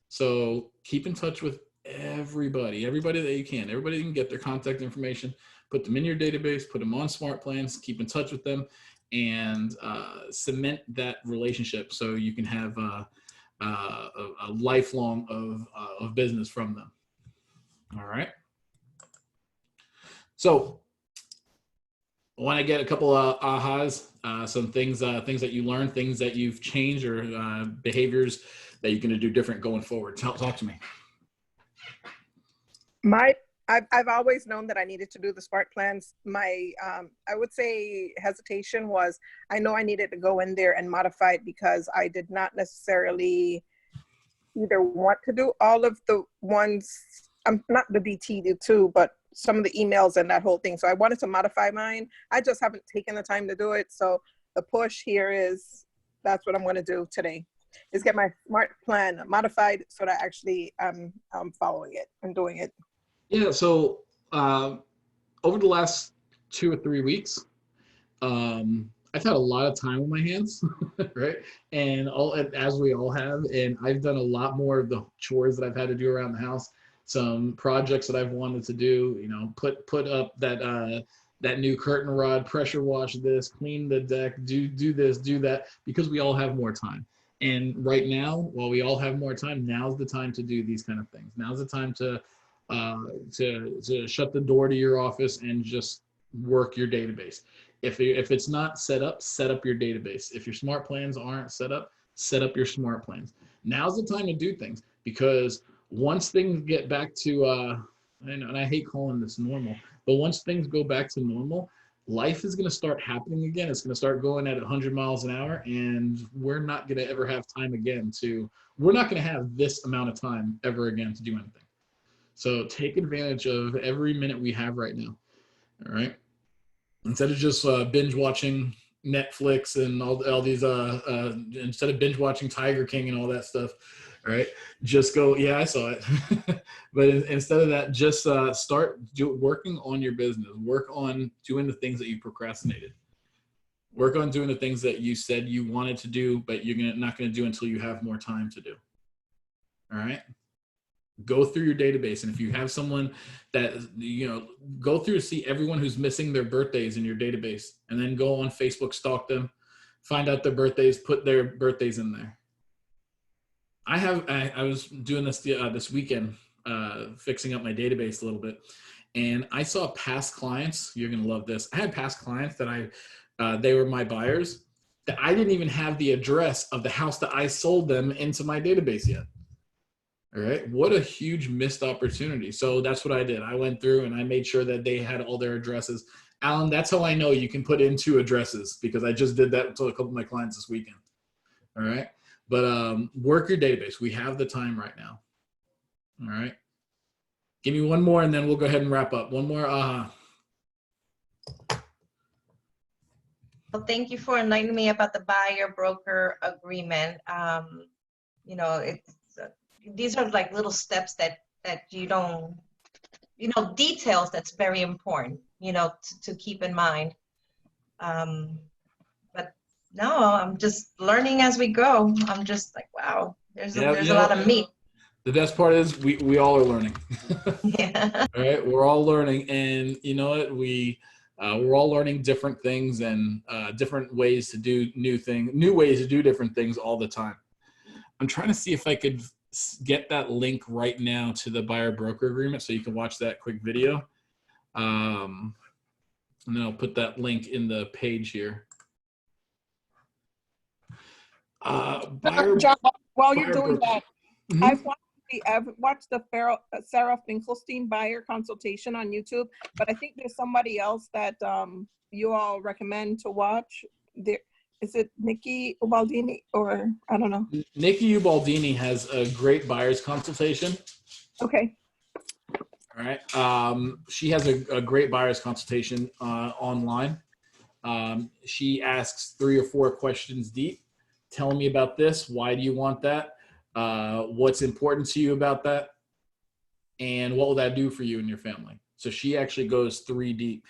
So keep in touch with everybody that you can. Everybody you can get their contact information, put them in your database, put them on smart plans, keep in touch with them, and cement that relationship so you can have a lifelong of business from them. All right. So when I get a couple of ahas, some things that you learned, things that you've changed, or behaviors that you're going to do different going forward. Talk to me. I've always known that I needed to do the smart plans. My I would say hesitation was, I know I needed to go in there and modify it because I did not necessarily either want to do all of the ones. I'm not the DT too, but some of the emails and that whole thing. So I wanted to modify mine. I just haven't taken the time to do it. So the push here is, that's what I'm going to do today, is get my smart plan modified so that actually I'm following it and doing it. Yeah. So over the last 2 or 3 weeks, I've had a lot of time on my hands, right? And as we all have, and I've done a lot more of the chores that I've had to do around the house. Some projects that I've wanted to do, put up that new curtain rod, pressure wash this, clean the deck, do this, do that, because we all have more time. And right now, while we all have more time, now's the time to do these kind of things. Now's the time to shut the door to your office and just work your database. If it's not set up your database. If your smart plans aren't set up your smart plans. Now's the time to do things, because once things get back to, and I hate calling this normal, but once things go back to normal, life is going to start happening again. It's going to start going at 100 miles an hour, and we're not going to ever have time again we're not going to have this amount of time ever again to do anything. So take advantage of every minute we have right now. All right. Instead of just binge watching Netflix and all these, instead of binge watching Tiger King and all that stuff, right? Just go, yeah, I saw it. But instead of that, just start working on your business. Work on doing the things that you procrastinated. Work on doing the things that you said you wanted to do, but you're not going to do until you have more time to do. All right? Go through your database. And if you have someone that, go through to see everyone who's missing their birthdays in your database, and then go on Facebook, stalk them, find out their birthdays, put their birthdays in there. I was doing this this weekend, fixing up my database a little bit, and I saw past clients. You're gonna love this. I had past clients that they were my buyers, that I didn't even have the address of the house that I sold them into my database yet. All right, what a huge missed opportunity. So that's what I did. I went through and I made sure that they had all their addresses. Alan, that's how I know you can put in 2 addresses, because I just did that to a couple of my clients this weekend. All right. But work your database. We have the time right now. All right. Give me one more and then we'll go ahead and wrap up. One more. Well, thank you for enlightening me about the buyer-broker agreement. You know, it's these are like little steps that you don't, you know, details that's very important, you know, to keep in mind. But no, I'm just learning as we go. I'm just like, wow, there's a lot of meat. The best part is we all are learning. Yeah. All right, we're all learning, and you know what? We're all learning different things and different ways to do new ways to do different things all the time. I'm trying to see if I could get that link right now to the buyer broker agreement so you can watch that quick video. And then I'll put that link in the page here. John, while you're doing that, Mm-hmm. I've watched the Sarah Finkelstein buyer consultation on YouTube, but I think there's somebody else that you all recommend to watch. There, is it Nikki Ubaldini or I don't know? Nikki Ubaldini has a great buyer's consultation. Okay. All right. She has a great buyer's consultation online. She asks 3 or 4 questions deep. Tell me about this. Why do you want that? What's important to you about that? And what will that do for you and your family? So she actually goes 3 deep.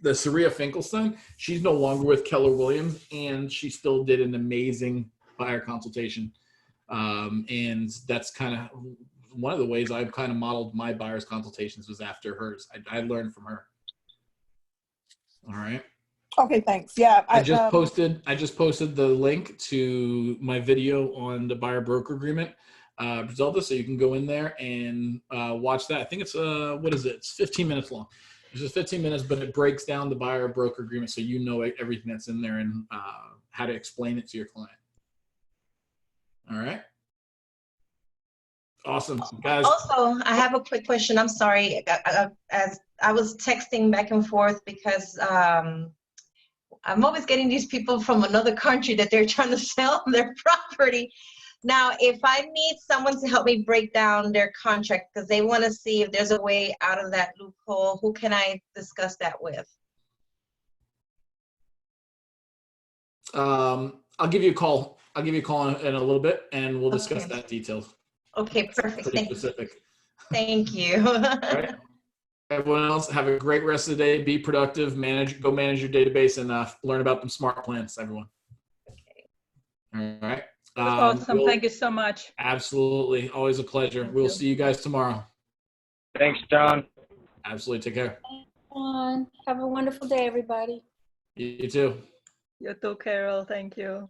The Sarah Finkelstein, she's no longer with Keller Williams, and she still did an amazing buyer consultation. And that's kind of one of the ways I've kind of modeled my buyer's consultations was after hers. I learned from her. All right. Okay, thanks. Yeah, I just posted the link to my video on the buyer broker agreement, Zelda, so you can go in there and watch that. I think it's what is it? It's 15 minutes long. It's just 15 minutes, but it breaks down the buyer broker agreement so you know everything that's in there and how to explain it to your client. All right. Awesome, guys. Also, I have a quick question. I'm sorry, as I was texting back and forth because I'm always getting these people from another country that they're trying to sell their property. Now, if I need someone to help me break down their contract because they want to see if there's a way out of that loophole, who can I discuss that with? I'll give you a call. I'll give you a call in a little bit, and we'll discuss that details. Okay, perfect. Pretty specific. Thank you. All right. Everyone else, have a great rest of the day. Be productive. Go manage your database and learn about them smart plans, everyone. Okay. All right. Awesome. Thank you so much. Absolutely. Always a pleasure. We'll see you guys tomorrow. Thanks, John. Absolutely. Take care. Have a wonderful day, everybody. You too. You too, Carol. Thank you.